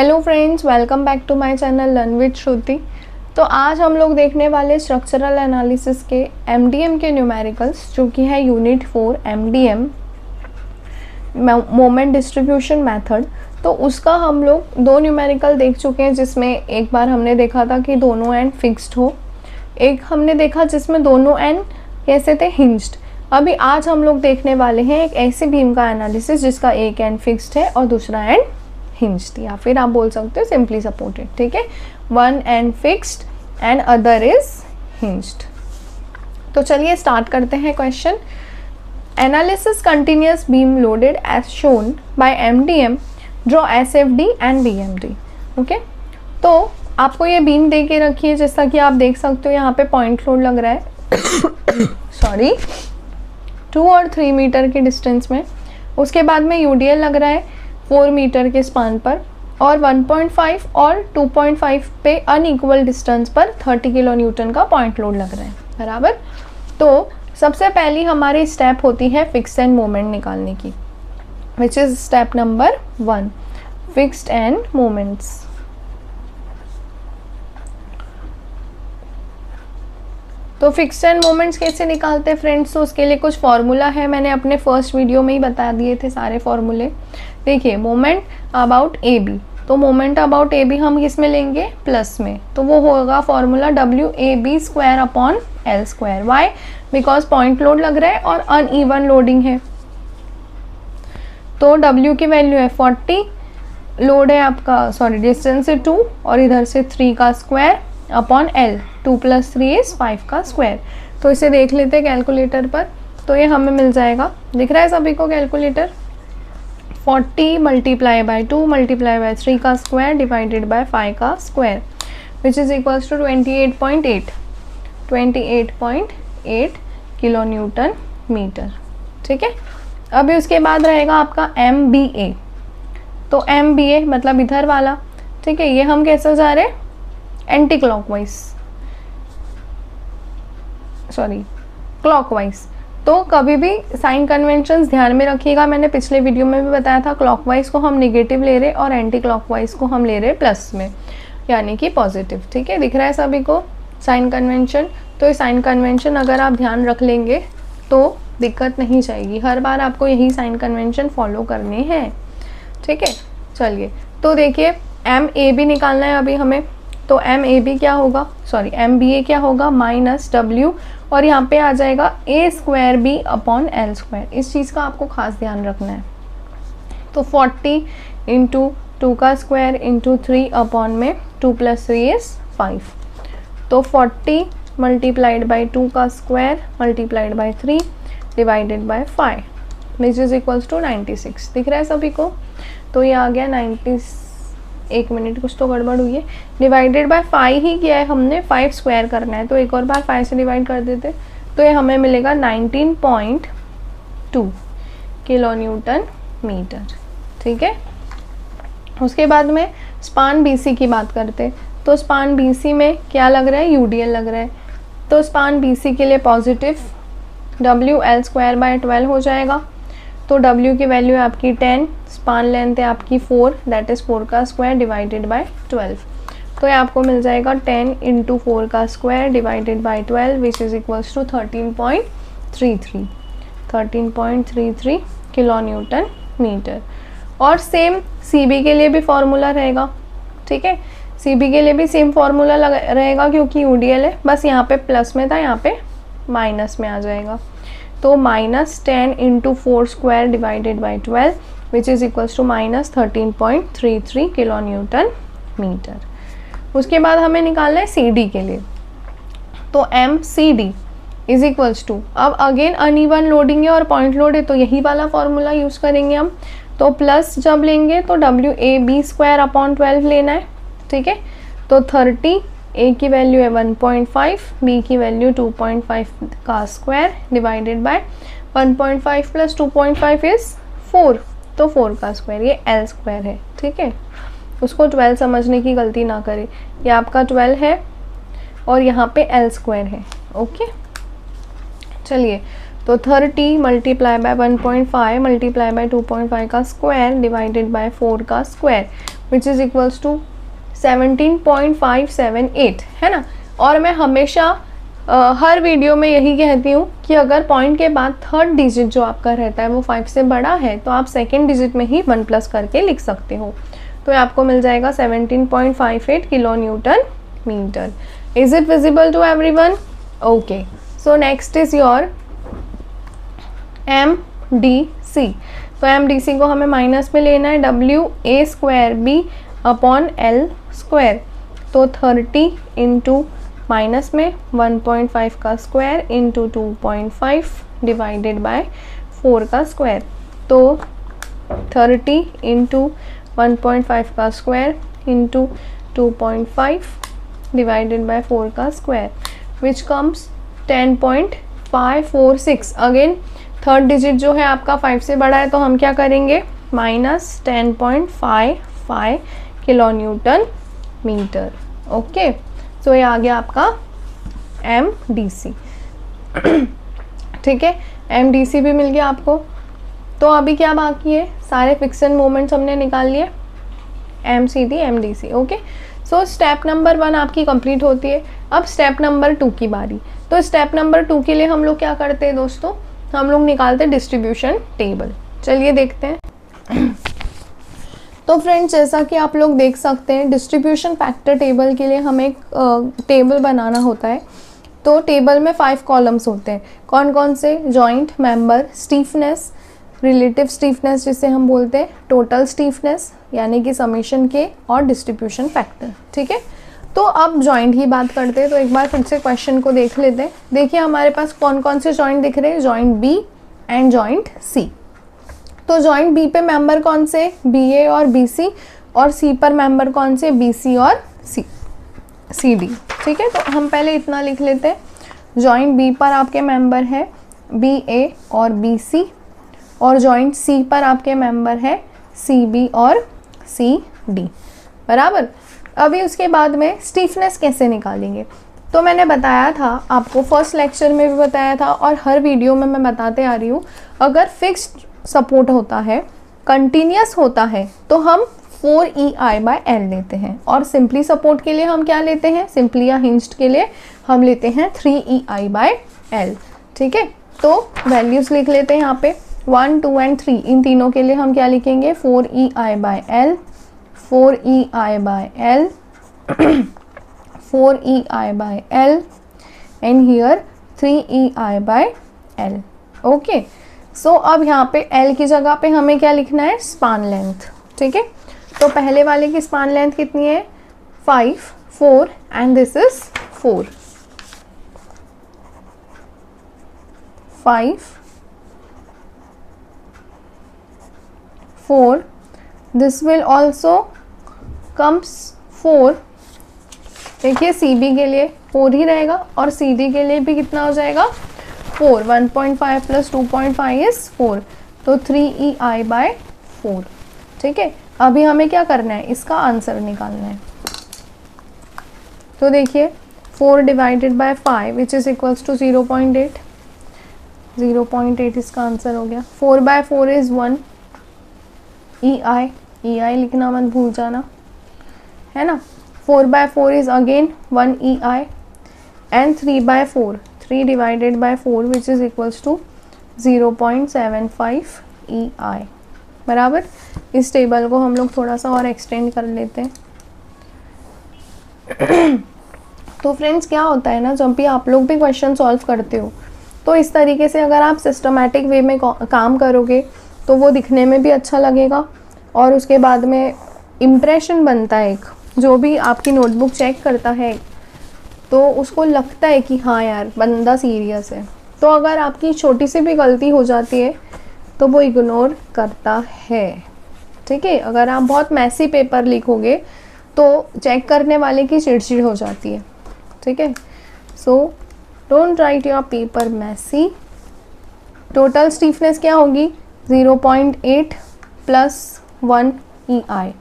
Hello friends, welcome back to my channel learn with Shruti. तो आज हम लोग देखने वाले स्ट्रक्चरल एनालिसिस के एमडीएम के न्यूमेरिकल्स, जो कि है unit 4 MDM moment distribution method. तो उसका हम लोग दो न्यूमेरिकल देख चुके हैं, जिसमें एक बार हमने देखा था कि दोनों एंड फिक्स्ड हो, एक हमने देखा जिसमें दोनों एंड कैसे थे, हिंज्ड। अभी आज हम लोग देखने वाले हैं एक ऐसे बीम का एनालिसिस जिसका एक एंड फिक्स्ड है और दूसरा एंड हिंज्ड, या फिर आप बोल सकते हो सिंपली सपोर्टेड। ठीक है, one end fixed and other is hinged. तो चलिए स्टार्ट करते हैं question. Analysis continuous beam loaded as shown by MDM, draw SFD and BMD. Okay, तो आपको ये बीम दे के रखी है, जैसा कि आप देख सकते हो यहाँ पे पॉइंट लोड लग रहा है सॉरी 2 और 3 मीटर के डिस्टेंस में। उसके बाद में यूडीएल लग रहा है 4 मीटर के स्पान पर, और 1.5 और 2.5 पे अनइक्वल डिस्टेंस पर 30 किलो न्यूटन का पॉइंट लोड लग रहा है, बराबर। तो सबसे पहली हमारी स्टेप होती है फिक्स्ड एंड मोमेंट निकालने की, which is step number 1, fixed and moments. तो फिक्स्ड एंड मोमेंट्स कैसे निकालते हैं फ्रेंड्स, तो उसके लिए कुछ फॉर्मूला है, मैंने अपने फर्स्ट वीडियो में ही बता दिए थे सारे फॉर्मूले। देखिए, मोमेंट अबाउट ए बी, तो मोमेंट अबाउट ए बी हम किस में लेंगे, प्लस में, तो वो होगा formula WAB² upon L²। Why? Because point load लग रहा है और अनइवन लोडिंग है। तो W की वैल्यू है 40, लोड है आपका, सॉरी डिस्टेंस है 2 और इधर से 3 का स्क्वायर अपॉन L, 2 + 3 इज 5 का स्क्वायर। तो इसे देख लेते हैं कैलकुलेटर पर, तो ये हमें मिल जाएगा, दिख रहा है सभी को कैलकुलेटर, 40 × 2 × 3 का स्क्वायर डिवाइडेड बाय 5 का square, which is equals to 28.8 kilo newton metre. ठीक है, अभी उसके बाद रहेगा आपका MBA। तो MBA मतलब इधर वाला, ठीक है, ये हम कैसे जा रहे हैं, एंटी क्लॉकवाइज, सॉरी क्लॉकवाइज। तो कभी भी साइन कन्वेंशंस ध्यान में रखिएगा, मैंने पिछले वीडियो में भी बताया था, क्लॉकवाइज को हम नेगेटिव ले रहे और एंटी क्लॉकवाइज को हम ले रहे प्लस में, यानी कि पॉजिटिव। ठीक है, दिख रहा है सभी को साइन कन्वेंशन। तो ये साइन कन्वेंशन अगर आप ध्यान रख लेंगे तो दिक्कत नहीं जाएगी, हर बार आपको यही साइन कन्वेंशन फॉलो करने हैं। ठीक है, चलिए तो देखिए MAB निकालना है अभी हमें। तो MAB क्या होगा, सॉरी MBA क्या होगा, -W, और यहाँ पे आ जाएगा A² अपॉन L²। इस चीज़ का आपको खास ध्यान रखना है। तो 40 × 2 का स्क्वायर × 3 अपॉन में 2 + 3 इज 5। तो 40 × 2 का square × 3 divided by 5, which is equals to 96। दिख रहा है सभी को, तो ये आ गया 90, एक मिनट कुछ तो गड़बड़ हुई है, डिवाइडेड बाय 5 ही किया है हमने, 5 स्क्वायर करना है, तो एक और बार 5 से डिवाइड कर देते, तो ये हमें मिलेगा 19.2 किलो न्यूटन मीटर। ठीक है, उसके बाद में स्पान BC की बात करते, तो स्पान BC में क्या लग रहा है, UDL लग रहा है। तो स्पान BC के लिए पॉजिटिव WL²/12 हो जाएगा। तो W की वैल्यू है आपकी 10, स्पान लेंथ है आपकी 4, दैट इज़ 4 का स्क्वायर डिवाइडेड बाय 12। तो ये आपको मिल जाएगा 10 × 4 का square divided by 12, which is equals to 13.33 kilo newton metre. और सेम CB के लिए भी फॉर्मूला रहेगा। ठीक है, CB के लिए भी सेम फॉर्मूला रहेगा, क्योंकि UDL है, बस यहाँ पे प्लस में था, यहाँ पे माइनस में आ जाएगा। तो -10 × 4 square divided by 12, which is equals to -13.33 kilo newton metre. उसके बाद हमें निकालना है CD के लिए। तो MCD इज इक्वल्स टू, अब अगेन अनइवन लोडिंग है और पॉइंट लोड है, तो यही वाला फॉर्मूला यूज़ करेंगे हम। तो प्लस जब लेंगे तो WAB² अपॉन 12 लेना है। ठीक है, तो 30, A की वैल्यू है 1.5, B की वैल्यू 2.5 का स्क्वायर डिवाइडेड बाय 1.5 + 2.5 इज 4, तो 4 का स्क्वायर, ये L² है। ठीक है, उसको 12 समझने की गलती ना करें, ये आपका 12 है और यहाँ पे L² है। ओके, चलिए तो 30 × 1.5 × 2.5 का स्क्वायर डिवाइडेड बाय 4 का square, which is equals to 17.578, है ना। और मैं हमेशा हर वीडियो में यही कहती हूँ कि अगर पॉइंट के बाद थर्ड डिजिट जो आपका रहता है वो 5 से बड़ा है तो आप सेकेंड डिजिट में ही 1 प्लस करके लिख सकते हो। तो ये आपको मिल जाएगा 17.58 kilo newton metre. Is it visible to everyone? Okay, so next is your MDC। तो MDC को हमें माइनस में लेना है, WA² अपॉन L स्क्वायर। तो 30 इंटू माइनस में 1.5 का स्क्वायर इंटू 2.5 डिवाइडेड बाय 4 का स्क्वायर। तो 30 इंटू 1.5 का स्क्वायर इंटू 2.5 डिवाइडेड बाय 4 का square which comes 10.546। Again third digit जो है आपका 5 से बड़ा है तो हम क्या करेंगे, minus 10.55 kilo newton metre. Okay, so ये आ गया आपका MDC। ठीक है, MDC भी मिल गया आपको। तो अभी क्या बाकी है, सारे फिक्सन मोमेंट्स हमने निकाल लिए, MCD MDC। Okay, so step number 1 आपकी कंप्लीट होती है। अब स्टेप नंबर 2 की बारी। तो स्टेप नंबर 2 के लिए हम लोग क्या करते हैं दोस्तों, हम लोग निकालते हैं डिस्ट्रीब्यूशन टेबल। चलिए देखते हैं। तो फ्रेंड्स, जैसा कि आप लोग देख सकते हैं, डिस्ट्रीब्यूशन फैक्टर टेबल के लिए हमें एक टेबल बनाना होता है। तो टेबल में 5 कॉलम्स होते हैं। कौन कौन से? Joint member, stiffness, relative stiffness जिसे हम बोलते हैं, टोटल स्टीफनेस यानी कि समेशन के, और डिस्ट्रीब्यूशन फैक्टर। ठीक है, तो अब जॉइंट की बात करते हैं। तो एक बार फिर से क्वेश्चन को देख लेते हैं। देखिए हमारे पास कौन कौन से जॉइंट दिख रहे हैं, joint B and joint C। तो जॉइंट B पे मेंबर कौन से, BA और BC, और C पर मेंबर कौन से, BC और CD। ठीक है, तो हम पहले इतना लिख लेते हैं। जॉइंट B पर आपके मेंबर है BA और BC, और जॉइंट C पर आपके मेंबर है CB और CD, बराबर। अभी उसके बाद में स्टीफनेस कैसे निकालेंगे, तो मैंने बताया था आपको, फर्स्ट लेक्चर में भी बताया था और हर वीडियो में मैं बताते आ रही हूँ। अगर फिक्स्ड सपोर्ट होता है, कंटिन्यूस होता है, तो हम 4EI/L लेते हैं, और सिंपली सपोर्ट के लिए हम क्या लेते हैं, सिंपली या हिंज्ड के लिए हम लेते हैं 3EI/L। ठीक है, तो वैल्यूज लिख लेते हैं यहाँ पे 1, 2 एंड 3। इन तीनों के लिए हम क्या लिखेंगे, 4EI/L, 4EI/L, 4EI/L and here 3EI/L। Okay, सो अब यहाँ पे L की जगह पे हमें क्या लिखना है, स्पान लेंथ। ठीक है, तो पहले वाले की स्पान लेंथ कितनी है, 5, 4 and this is 4, 5, 4, this will also comes 4। देखिए CB के लिए 4 ही रहेगा और CD के लिए भी कितना हो जाएगा, 4, 1.5 प्लस 2.5 इज 4, तो 3EI/4। ठीक है, अभी हमें क्या करना है, इसका आंसर निकालना है। तो देखिए 4 divided by 5 which is equals to 0.8, 0.8 इसका आंसर हो गया। 4/4 इज 1 EI लिखना मत भूल जाना, है ना। 4/4 is again 1 EI and 3/4, 3 divided by 4 which is equals to 0.75 EI, बराबर। इस टेबल को हम लोग थोड़ा सा और एक्सटेंड कर लेते हैं। तो फ्रेंड्स, क्या होता है ना, जब भी आप लोग भी क्वेश्चन सॉल्व करते हो तो इस तरीके से अगर आप सिस्टमैटिक वे में काम करोगे तो वो दिखने में भी अच्छा लगेगा, और उसके बाद में इम्प्रेशन बनता है एक, जो भी आपकी नोटबुक चेक करता है तो उसको लगता है कि हाँ यार बंदा सीरियस है। तो अगर आपकी छोटी सी भी गलती हो जाती है तो वो इग्नोर करता है। ठीक है, अगर आप बहुत मैसी पेपर लिखोगे तो चेक करने वाले की चिड़चिड़ हो जाती है। ठीक है, so don't write your paper messy. Total stiffness क्या होगी, 0.8 plus 1 EI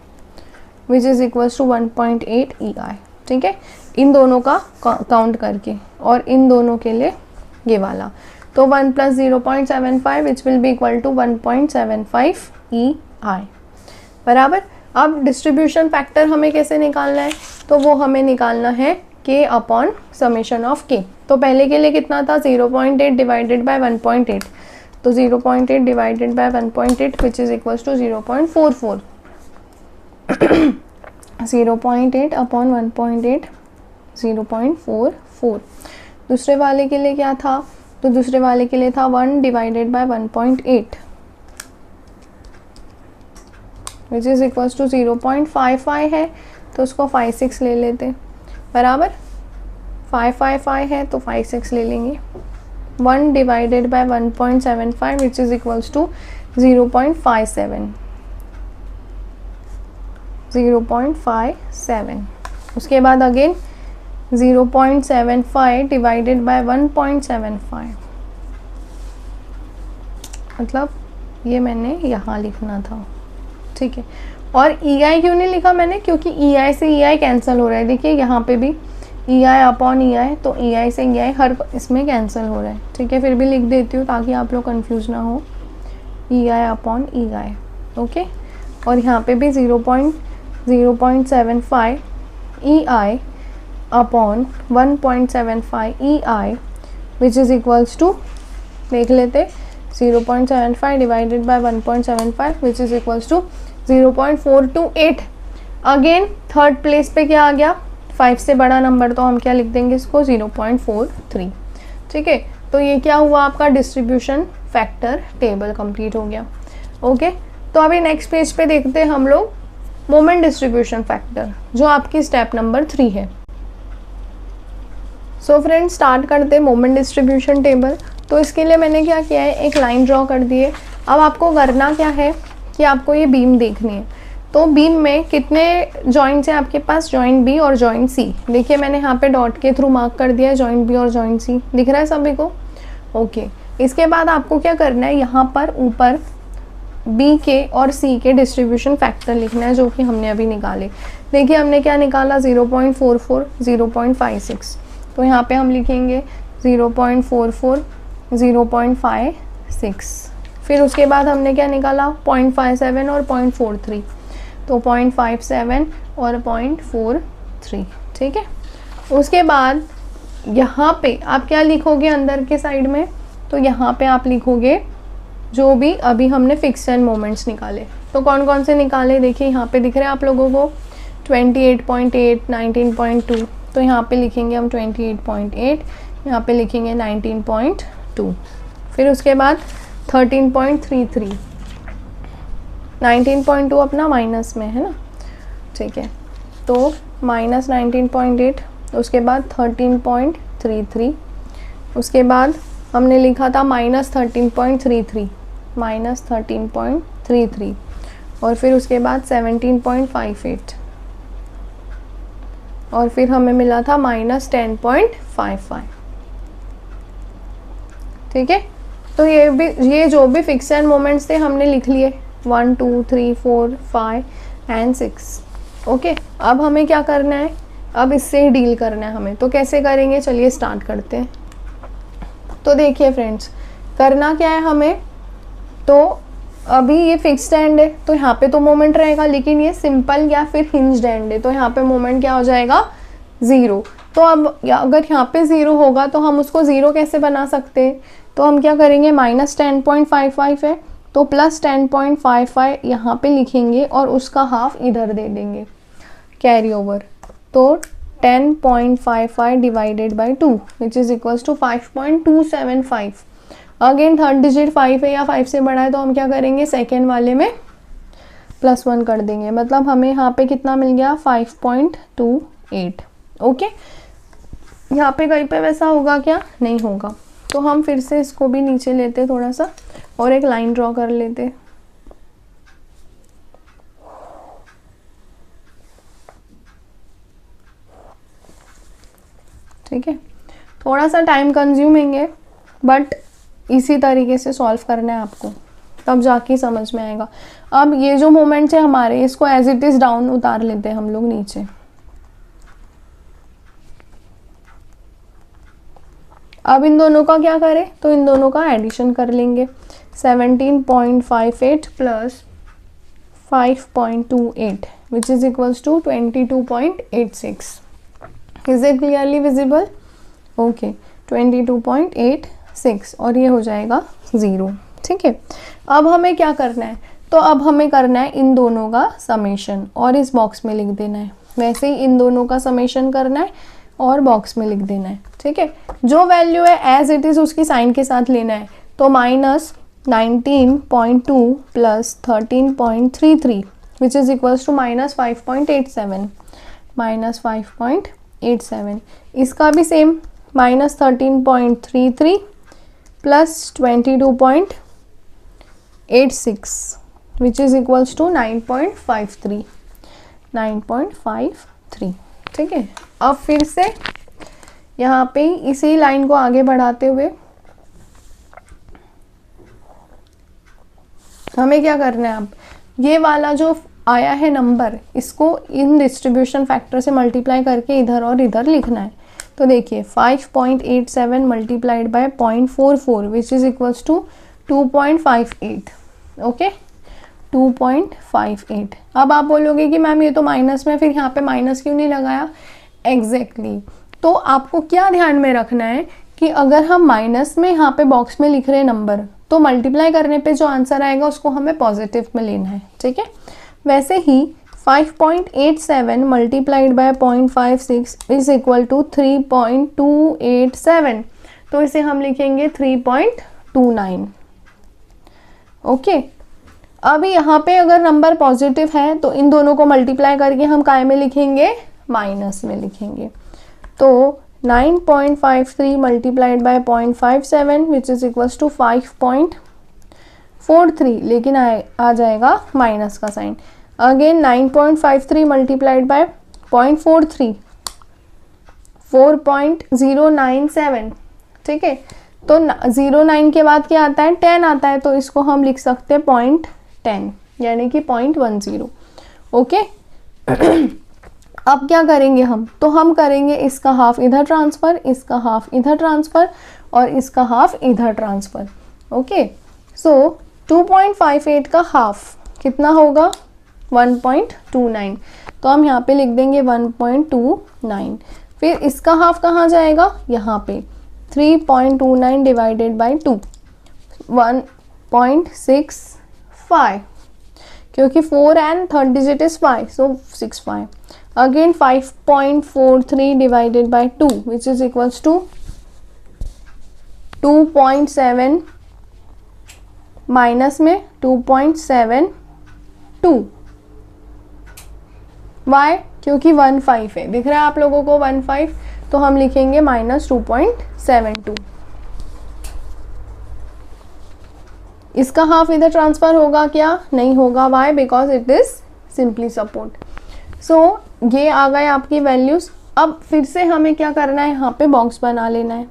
which is equals to 1.8 EI। ठीक है, इन दोनों का काउंट करके, और इन दोनों के लिए ये वाला, तो 1 plus 0.75 which will be equal to 1.75 EI, बराबर। अब डिस्ट्रीब्यूशन फैक्टर हमें कैसे निकालना है, तो वो हमें निकालना है k upon summation of k। तो पहले के लिए कितना था 0.8 डिवाइडेड बाय 1.8, तो 0.8 divided by 1.8 which is equals to 0.44। 0.8 upon 1.8 0.44। दूसरे वाले के लिए क्या था, तो दूसरे वाले के लिए था 1 divided by 1.8 which is equals to 0.55 है, तो उसको 5-6 ले लेते, बराबर 555 है तो 5-6 ले लेंगे। 1 divided by 1.75 which is equals to 0.57। 0.57। उसके बाद अगेन 0.75 डिवाइडेड बाय 1.75, मतलब ये मैंने यहाँ लिखना था, ठीक है। और ई आई क्यों नहीं लिखा मैंने, क्योंकि ई आई से ई आई कैंसिल हो रहा है। देखिए यहाँ पे भी ई आई अपॉन ई आई, तो ई आई से ई आई हर इसमें कैंसिल हो रहा है, ठीक है। फिर भी लिख देती हूँ ताकि आप लोग कंफ्यूज ना हो, ई I upon E I, okay. और यहाँ पे भी 0.75 E I upon 1.75 E I which is equals to, देख लेते, 0.75 divided by 1.75 which is equals to 0.428। Again third place पे क्या आ गया, 5 से बड़ा नंबर, तो हम क्या लिख देंगे इसको 0.43, ठीक है। तो ये क्या हुआ, आपका डिस्ट्रीब्यूशन फैक्टर टेबल कंप्लीट हो गया, ओके। तो अभी नेक्स्ट पेज पे देखते हैं हम लोग मोमेंट डिस्ट्रीब्यूशन फैक्टर, जो आपकी स्टेप नंबर 3 है। सो फ्रेंड्स स्टार्ट करते हैं मोमेंट डिस्ट्रीब्यूशन टेबल। तो इसके लिए मैंने क्या किया है, एक लाइन ड्रॉ कर दी है। अब आपको करना क्या है कि आपको ये बीम देखनी है। तो बीम में कितने जॉइंट्स हैं आपके पास, जॉइंट बी और जॉइंट सी। देखिए मैंने यहाँ पे डॉट के थ्रू मार्क कर दिया है जॉइंट बी और जॉइंट सी, दिख रहा है सभी को, ओके। इसके बाद आपको क्या करना है, यहाँ पर ऊपर बी के और सी के डिस्ट्रीब्यूशन फैक्टर लिखना है, जो कि हमने अभी निकाले। देखिए हमने क्या निकाला, 0.44, 0.56, तो यहाँ पे हम लिखेंगे 0.44, 0.56। फिर उसके बाद हमने क्या निकाला, 0.57 और 0.43, तो 0.57 और 0.43, ठीक है। उसके बाद यहाँ पे आप क्या लिखोगे अंदर के साइड में, तो यहाँ पे आप लिखोगे जो भी अभी हमने फिक्स एंड मोमेंट्स निकाले। तो कौन कौन से निकाले, देखिए यहाँ पे दिख रहे हैं आप लोगों को 28.8, 19.2, तो यहाँ पे लिखेंगे हम 28.8, यहाँ पे लिखेंगे 19.2। फिर उसके बाद 13.33, 19.2 अपना माइनस में है ना, ठीक है, तो माइनस 19.8, उसके बाद 13.33, उसके बाद हमने लिखा था माइनस 13.33, माइनस 13.33, और फिर उसके बाद 17.58, और फिर हमें मिला था माइनस 10.55, ठीक है। तो ये जो भी फिक्स एंड मोमेंट्स थे हमने लिख लिए, 1 2 3 4 5 एंड 6, ओके। अब हमें क्या करना है, अब इससे ही डील करना है हमें। तो कैसे करेंगे, चलिए स्टार्ट करते हैं। तो देखिए फ्रेंड्स करना क्या है हमें, तो अभी ये फिक्स्ड एंड है तो यहाँ पे तो मोमेंट रहेगा, लेकिन ये सिंपल या फिर हिंज्ड एंड है, तो यहाँ पे मोमेंट क्या हो जाएगा, 0। तो अब अगर यहाँ पे 0 होगा तो हम उसको 0 कैसे बना सकते हैं, तो हम क्या करेंगे, माइनस 10.55 है तो प्लस 10.55 यहाँ पे लिखेंगे और उसका हाफ इधर दे देंगे, कैरी ओवर। तो 10.55 divided by 2 which is equals to 5.275। Again third digit 5 है या 5 से बड़ा है, तो हम क्या करेंगे, सेकेंड वाले में +1 कर देंगे, मतलब हमें यहाँ पे कितना मिल गया, 5.28, ओके। यहाँ पे कहीं पे वैसा होगा क्या, नहीं होगा। तो हम फिर से इसको भी नीचे लेते थोड़ा सा और एक लाइन ड्रॉ कर लेते, ठीक है। थोड़ा सा टाइम कंज्यूमिंग है, बट इसी तरीके से सॉल्व करना है आपको, तब जाके समझ में आएगा। अब ये जो मोमेंट्स है हमारे, इसको एज इट इज़ डाउन उतार लेते हैं हम लोग नीचे। अब इन दोनों का क्या करें, तो इन दोनों का एडिशन कर लेंगे, 17.58 plus 5.28 which is equals to 22.86. Is it clearly visible? Okay, 22.86 और ये हो जाएगा 0. ठीक है, अब हमें क्या करना है, तो अब हमें करना है इन दोनों का समेशन और इस बॉक्स में लिख देना है. वैसे ही इन दोनों का समेशन करना है और बॉक्स में लिख देना है. ठीक है, जो वैल्यू है एज इट इज़ उसकी साइन के साथ लेना है. तो minus 19.2 plus 13.33 which is equals to minus 5.87. Minus 5.87. इसका भी same minus 13.33 plus 22.86 which is equals to 9.53. 9.53. ठीक है, अब फिर से यहाँ पे इसी लाइन को आगे बढ़ाते हुए हमें क्या करना है, अब ये वाला जो आया है नंबर इसको इन डिस्ट्रीब्यूशन फैक्टर से मल्टीप्लाई करके इधर और इधर लिखना है. तो देखिए 5.87 multiplied by 0.44 which is equals to 2.58. Okay, 2.58. अब आप बोलोगे कि मैम ये तो माइनस में, फिर यहाँ पे माइनस क्यों नहीं लगाया? एग्जैक्टली. तो आपको क्या ध्यान में रखना है कि अगर हम माइनस में यहाँ पे बॉक्स में लिख रहे नंबर तो मल्टीप्लाई करने पे जो आंसर आएगा उसको हमें पॉजिटिव में लेना है. ठीक है, वैसे ही 5.87 multiplied by 0.56 is equal to 3.287. तो इसे हम लिखेंगे 3.29. ओके, अभी यहाँ पे अगर नंबर पॉजिटिव है तो इन दोनों को मल्टीप्लाई करके हम काय में लिखेंगे? माइनस में लिखेंगे. तो 9.53 multiplied by 0.57 which is equals to 5.43, लेकिन आ जाएगा माइनस का साइन. Again 9.53 multiplied by 0.43 4.097. ठीक है, तो 09 के बाद क्या आता है? 10 आता है. तो इसको हम लिख सकते हैं 0.10 यानी कि 0.10. ओके, अब क्या करेंगे हम? तो हम करेंगे इसका हाफ इधर ट्रांसफ़र, इसका हाफ इधर ट्रांसफ़र और इसका हाफ इधर ट्रांसफ़र. ओके, सो 2.58 का हाफ कितना होगा? 1.29. तो हम यहाँ पे लिख देंगे 1.29. फिर इसका हाफ कहाँ जाएगा? यहाँ पे 3.29 डिवाइडेड बाई 2 1.65, क्योंकि 4 and third digit is 5, so 65. Again 5.43 divided by 2 which is equals to 2.7 minus में 2.72. वाई? क्योंकि 15 है, दिख रहा है आप लोगों को 15, तो हम लिखेंगे माइनस 2.72. इसका हाफ इधर ट्रांसफर होगा क्या? नहीं होगा. Why? Because it is simply support. So ये आ गए आपकी वैल्यूज. अब फिर से हमें क्या करना है? यहाँ पे बॉक्स बना लेना है.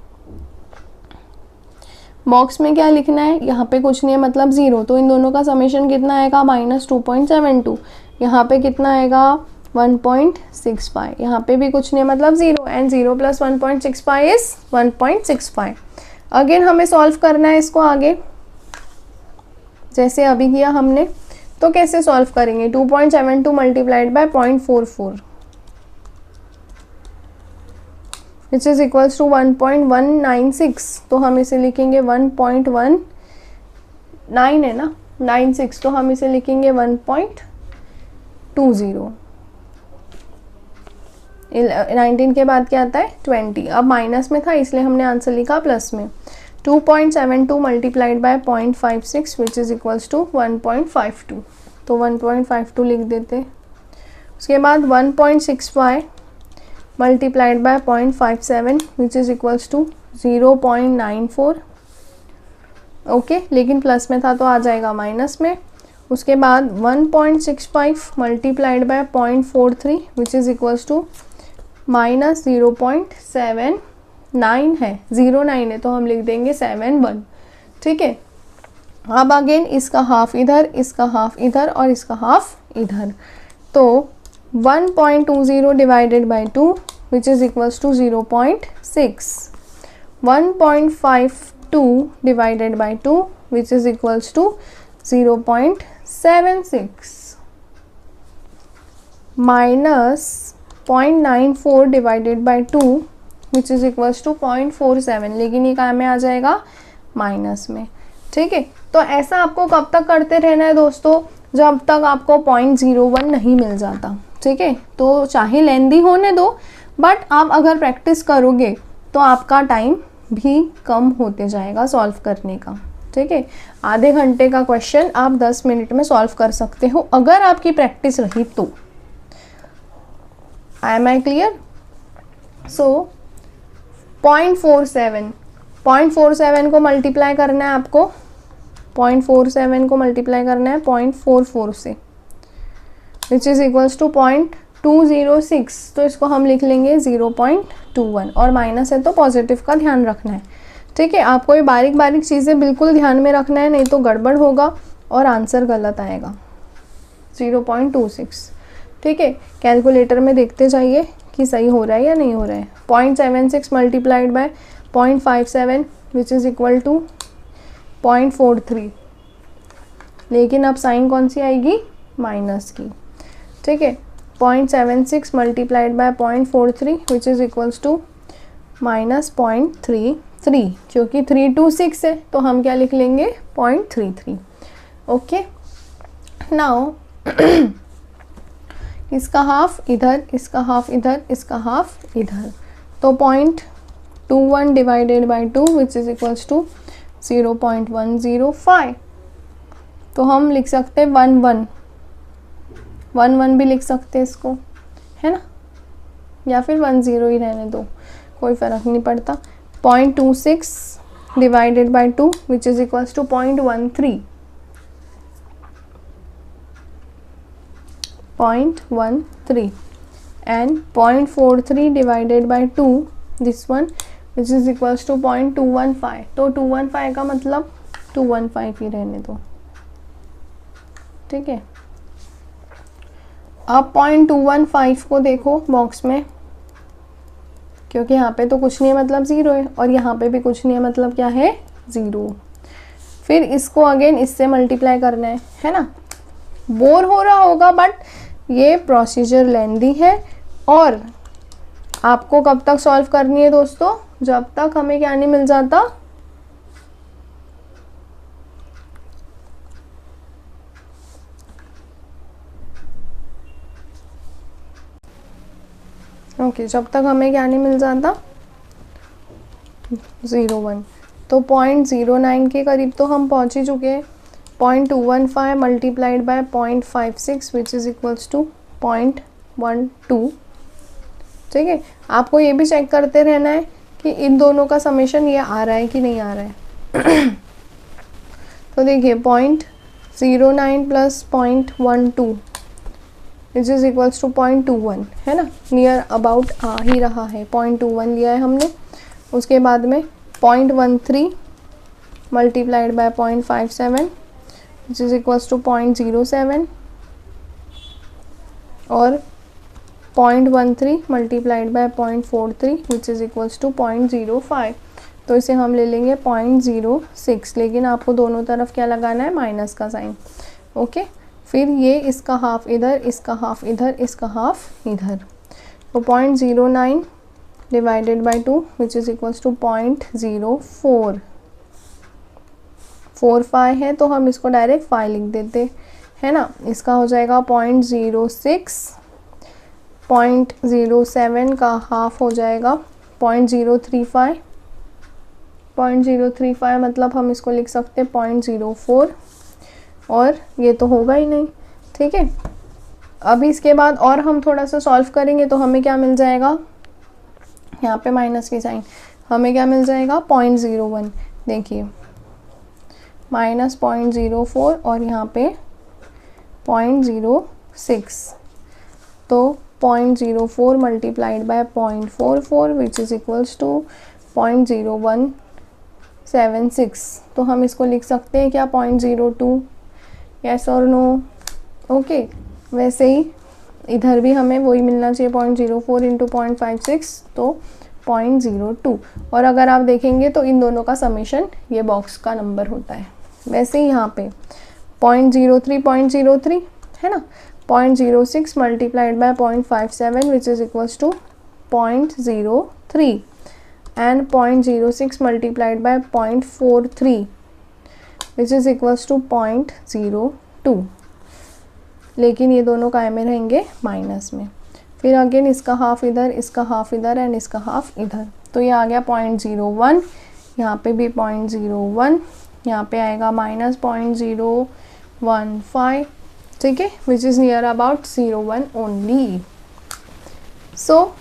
बॉक्स में क्या लिखना है? यहाँ पे कुछ नहीं है, मतलब 0. तो इन दोनों का समेशन कितना आएगा? माइनस 2.72. यहाँ पे कितना आएगा? 1.65. यहाँ पे भी कुछ नहीं है, मतलब 0. And 0 plus 1.65 is 1.65. अगेन हमें सॉल्व करना है इसको आगे, जैसे अभी किया हमने. तो कैसे सॉल्व करेंगे? 2.72 multiplied by 0.44 which is equals to 1.196. तो हम इसे लिखेंगे 1.19 है ना, 96. तो हम इसे लिखेंगे 1.20. 19 के बाद क्या आता है? 20. अब माइनस में था इसलिए हमने आंसर लिखा प्लस में. 2.72 multiplied by 0.56 which is equals to 1.52. तो 1.52 लिख देते. उसके बाद 1.65 multiplied by 0.57 which is equals to 0.94. Okay, लेकिन प्लस में था तो आ जाएगा माइनस में. उसके बाद 1.65 multiplied by 0.43 which is equals to minus 0.79 है. 09 है तो हम लिख देंगे 71. ठीक है, अब अगेन इसका हाफ इधर, इसका हाफ इधर और इसका हाफ इधर. तो 1.20 divided by 2 which is equals to 0.6. 1.52 divided by 2 which is equals to 0.76. Minus 0.94 divided by 2 which is equals to 0.47, लेकिन ये कहाँ में आ जाएगा, माइनस में। ठीक है, तो ऐसा आपको कब तक करते रहना है दोस्तों, जब तक आपको 0.01 नहीं मिल जाता। ठीक है, तो चाहे लेंदी होने दो, बट आप अगर प्रैक्टिस करोगे तो आपका टाइम भी कम होते जाएगा सॉल्व करने का। ठीक है, आधे घंटे का क्वेश्चन आप 10 मिनट में सॉल्व कर सकते हो अगर आपकी प्रैक्टिस रही तो। Am I clear? So 0.47 को मल्टीप्लाई करना है आपको, 0.47 को मल्टीप्लाई करना है 0.44 से, विच इज़ इक्वल्स टू 0.206, तो इसको हम लिख लेंगे 0.21, और माइनस है तो पॉजिटिव का ध्यान रखना है। ठीक है, आपको ये बारीक बारीक चीज़ें बिल्कुल ध्यान में रखना है, नहीं तो गड़बड़ होगा और आंसर गलत आएगा। 0.26। ठीक है, कैलकुलेटर में देखते जाइए कि सही हो रहा है या नहीं हो रहा है। 0.76 multiplied by 0.57 which is equal to 0.43, लेकिन अब साइन कौन सी आएगी, माइनस की। ठीक है, 0.76 multiplied by 0.43 which is equals to minus 0.33, क्योंकि 3 to 6 है तो हम क्या लिख लेंगे, 0.33। ओके, नाउ इसका हाफ इधर, इसका हाफ इधर, इसका हाफ इधर, तो 0.21 divided by 2 which is equals to 0.105, तो हम लिख सकते हैं 1 भी लिख सकते हैं इसको, है ना, या फिर 10 ही रहने दो, कोई फ़र्क नहीं पड़ता। 0.26 divided by 2 which is equals to 0.13 and 0.43 divided by 2 this one which is equals to 0.215, तो 215 का मतलब 215 ही रहने दो। ठीक है, अब 0.215 को देखो बॉक्स में, क्योंकि यहाँ पे तो कुछ नहीं है मतलब 0 है, और यहाँ पे भी कुछ नहीं है मतलब क्या है, 0। फिर इसको अगेन इससे मल्टीप्लाई करना है ना। बोर हो रहा होगा बट ये प्रोसीजर लेंदी है, और आपको कब तक सॉल्व करनी है दोस्तों, जब तक हमें क्या नहीं मिल जाता, ओके, जब तक हमें क्या नहीं मिल जाता, 0.1। तो 0.09 के करीब तो हम पहुंच ही चुके हैं। 0.215 multiplied by 0.56 which is equals to 0.12। ठीक है, आपको ये भी चेक करते रहना है कि इन दोनों का समेशन ये आ रहा है कि नहीं आ रहा है। तो देखिए 0.09 plus 0.12 which is equals to 0.21, है ना, नियर अबाउट आ ही रहा है। 0.21 लिया है हमने, उसके बाद में 0.13 multiplied by 0.57 which is equals to 0.07, और 0.13 multiplied by 0.43 which is equals to 0.05, तो इसे हम ले लेंगे 0.06, लेकिन आपको दोनों तरफ क्या लगाना है, माइनस का साइन। ओके, फिर ये इसका हाफ इधर, इसका हाफ इधर, इसका हाफ इधर, तो 0.09 divided by 2 which is equals to 0.0445 है, तो हम इसको डायरेक्ट 5 लिख देते, है ना। इसका हो जाएगा 0.06, 0.07 का हाफ हो जाएगा 0.035, 0.035 मतलब हम इसको लिख सकते हैं 0.04, और ये तो होगा ही नहीं। ठीक है, अभी इसके बाद और हम थोड़ा सा सॉल्व करेंगे तो हमें क्या मिल जाएगा, यहाँ पे माइनस की साइन, हमें क्या मिल जाएगा, 0.01, देखिए माइनस 0.04 और यहाँ पे 0.06, तो 0.04 multiplied by 0.44 which is equals to 0.0176, तो हम इसको लिख सकते हैं क्या, 0.02, यस और नो। ओके, वैसे ही इधर भी हमें वही मिलना चाहिए, 0.04 इंटू 0.56, तो 0.02, और अगर आप देखेंगे तो इन दोनों का समेशन ये बॉक्स का नंबर होता है। वैसे ही यहाँ पे 0.03 है ना, 0.06 multiplied by 0.57 which is equals to 0.03 and 0.06 multiplied by 0.43 which is equals to 0.02, लेकिन ये दोनों काय में रहेंगे, माइनस में। फिर अगेन इसका हाफ इधर, इसका हाफ इधर एंड इसका हाफ इधर, तो ये आ गया 0.01, यहाँ पे भी 0.01, यहाँ पे आएगा माइनस 0.015, ठीक है, which is near about 0.1 only. So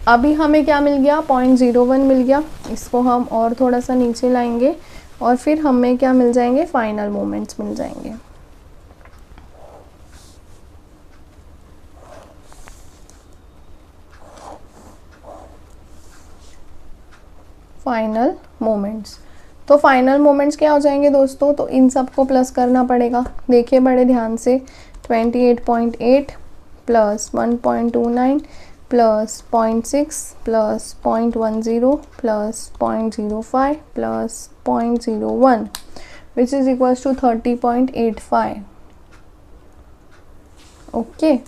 अभी हमें क्या मिल गया, 0.01 मिल गया। इसको हम और थोड़ा सा नीचे लाएंगे और फिर हमें क्या मिल जाएंगे, फाइनल मोमेंट्स मिल जाएंगे। फाइनल मोमेंट्स, तो फाइनल मोमेंट्स क्या हो जाएंगे दोस्तों, तो इन सब को प्लस करना पड़ेगा। देखिए बड़े ध्यान से, 28.8 plus 1.29 plus 0.6 plus 0.10 plus 0.05 plus 0.01 which is equals to 30.85। Okay,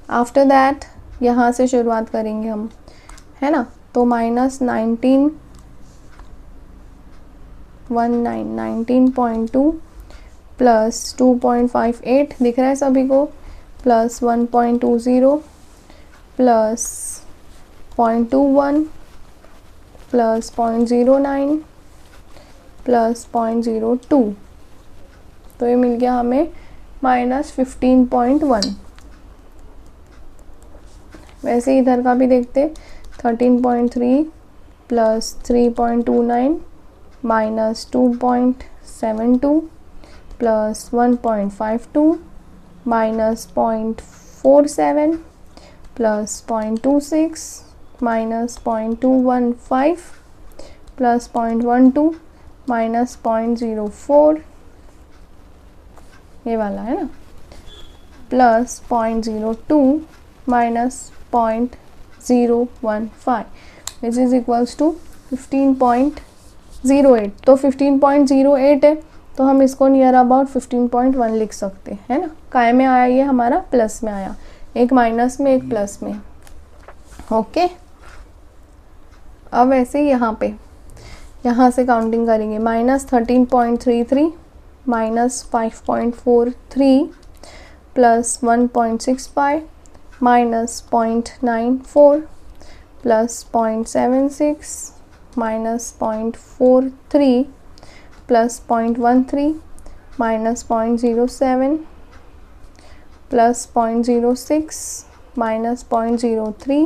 after that यहाँ से शुरुआत करेंगे हम, है ना, तो माइनस 19.2 प्लस 2.58 दिख रहा है सभी को, प्लस 1.20 प्लस 0.21 प्लस 0.09 प्लस 0.02, तो ये मिल गया हमें माइनस 15.1। वैसे इधर का भी देखते, 13.3 plus 3.29 minus 2.72 plus 1.52 minus 0.47 plus 0.26 minus 0.215 plus 0.12 minus 0.04, ये वाला है ना, plus 0.02 minus 0.015 which is equals to 15.08। तो 15.08 है, तो हम इसको नियर अबाउट 15.1 लिख सकते हैं ना। काय में आया, ये हमारा प्लस में आया, एक माइनस में एक प्लस में। ओके, अब ऐसे यहाँ पे, यहाँ से काउंटिंग करेंगे, minus 13.33 minus 5.43 plus 1.65 minus 0.94 plus 0.76 minus 0.43 plus 0.13 minus 0.07 plus 0.06 minus 0.03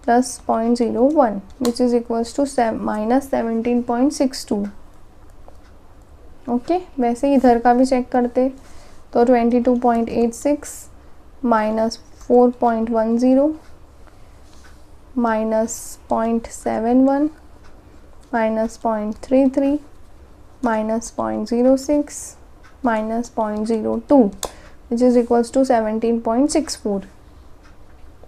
plus 0.01 which is equals to minus 17.62। Okay, वैसे इधर का भी चेक करते, तो 22.86 minus 4.10 minus 0.71 minus 0.33 minus 0.06 minus 0.02 which is equals to 17.64।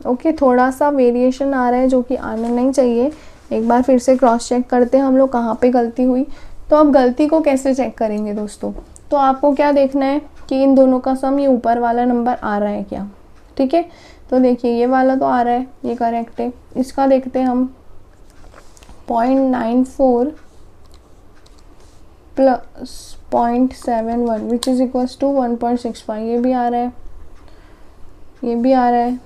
Okay, थोड़ा सा वेरिएशन आ रहा है जो कि आना नहीं चाहिए। एक बार फिर से क्रॉस चेक करते हैं हम लोग कहाँ पे गलती हुई। तो अब गलती को कैसे चेक करेंगे दोस्तों, तो आपको क्या देखना है कि इन दोनों का सम ये ऊपर वाला नंबर आ रहा है क्या, ठीक है। तो देखिए ये वाला तो आ रहा है, ये करेक्ट है। इसका देखते हैं हम, 0.94 plus 0.71 which is equals to 1.65, ये भी आ रहा है, ये भी आ रहा है।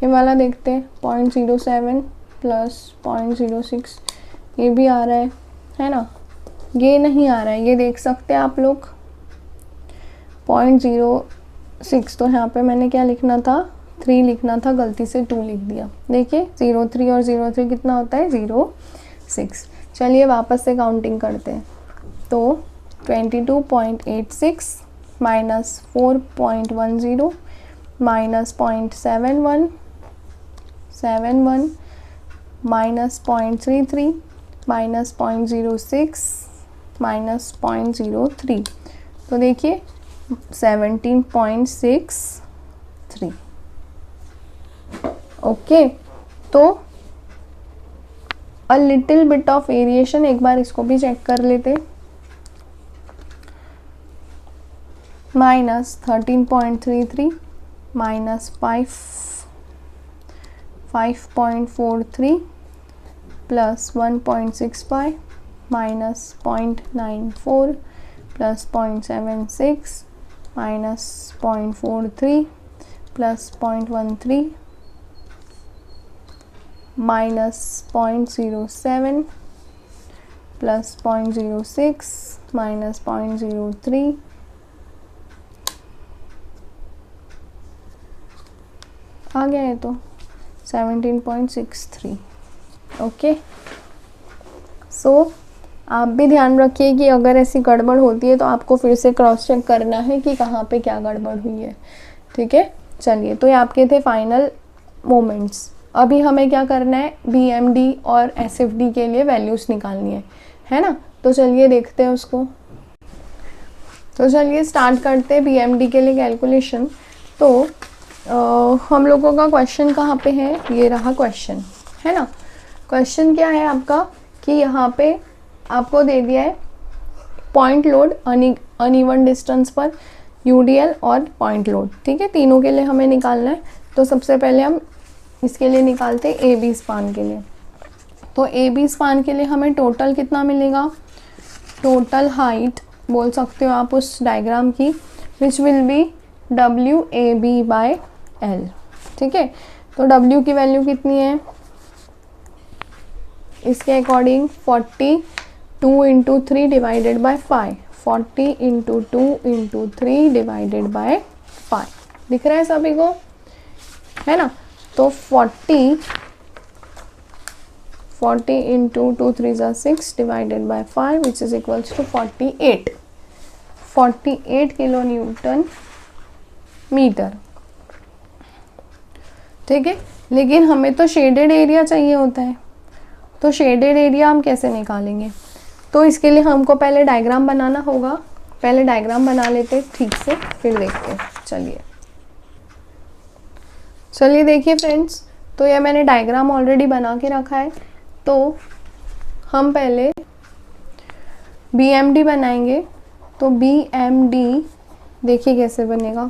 ये वाला देखते हैं, 0.07 प्लस 0.06, ये भी आ रहा है ना। ये नहीं आ रहा है, ये देख सकते हैं आप लोग, 0.06, तो यहाँ पे मैंने क्या लिखना था, 3 लिखना था, गलती से 2 लिख दिया। देखिए 0.3 और 0.3 कितना होता है, 0.6। चलिए वापस से काउंटिंग करते हैं, तो 22.86 minus 4.10 minus 0.71 minus 0.33 minus 0.06 minus 0.03, तो देखिए 17.63। ओके, तो a little bit of variation, एक बार इसको भी चेक कर लेते। Minus 13.33 minus 5.43 plus 1.65 minus 0.94 plus 0.76 minus 0.43 plus 0.13 minus 0.07 plus 0.06 minus 0.03 आ गया है तो 17.63। ओके, सो आप भी ध्यान रखिए कि अगर ऐसी गड़बड़ होती है तो आपको फिर से क्रॉस चेक करना है कि कहाँ पे क्या गड़बड़ हुई है। ठीक है, चलिए, तो ये आपके थे फाइनल मोमेंट्स। अभी हमें क्या करना है, BMD और SFD के लिए वैल्यूज़ निकालनी है ना। तो चलिए देखते हैं उसको। तो चलिए स्टार्ट करते हैं BMD के लिए कैलकुलेशन। तो हम लोगों का क्वेश्चन कहाँ पे है, ये रहा क्वेश्चन, है ना। क्वेश्चन क्या है आपका कि यहाँ पे आपको दे दिया है पॉइंट लोड अनइवन डिस्टेंस पर, UDL और पॉइंट लोड। ठीक है, तीनों के लिए हमें निकालना है। तो सबसे पहले हम इसके लिए निकालते हैं AB स्पान के लिए। तो AB स्पान के लिए हमें टोटल कितना मिलेगा, टोटल हाइट बोल सकते हो आप उस डायग्राम की, विच विल बी WAB/L। ठीक है, तो W की वैल्यू कितनी है, इसके according 42 into 3 divided by 5, 40 into 2 into 3 divided by 5। दिख रहा है सभी को, है ना। तो 40 इंटू 2 3 ज़ा 6 divided by 5 which is equals to 48 kilo newton metre. ठीक है, लेकिन हमें तो शेडेड एरिया चाहिए होता है। तो शेडेड एरिया हम कैसे निकालेंगे, तो इसके लिए हमको पहले डायग्राम बनाना होगा। पहले डायग्राम बना लेते ठीक से, फिर देखते हैं। चलिए देखिए फ्रेंड्स, तो ये मैंने डायग्राम ऑलरेडी बना के रखा है। तो हम पहले BMD बनाएंगे। तो BMD देखिए कैसे बनेगा।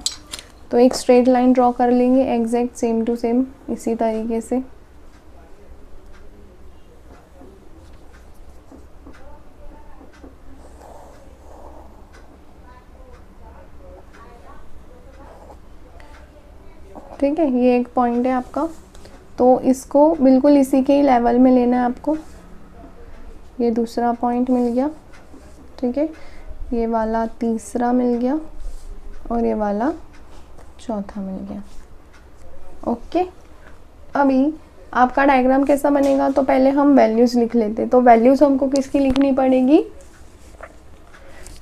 तो एक स्ट्रेट लाइन ड्रॉ कर लेंगे एग्जैक्ट सेम टू सेम इसी तरीके से। ठीक है, ये एक पॉइंट है आपका। तो इसको बिल्कुल इसी के ही लेवल में लेना है आपको। ये दूसरा पॉइंट मिल गया। ठीक है, ये वाला तीसरा मिल गया और ये वाला चौथा मिल गया। ओके, अभी आपका डायग्राम कैसा बनेगा, तो पहले हम वैल्यूज़ लिख लेते। तो वैल्यूज़ हमको किसकी लिखनी पड़ेगी,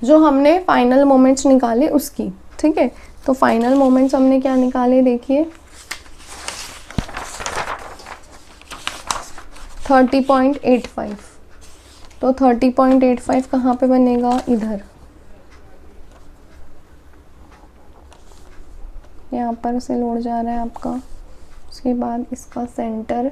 जो हमने फाइनल मोमेंट्स निकाले उसकी। ठीक है, तो फाइनल मोमेंट्स हमने क्या निकाले, देखिए 30.85। तो 30.85 कहाँ पे बनेगा, इधर, यहाँ पर से लोड जा रहा है आपका। उसके बाद इसका सेंटर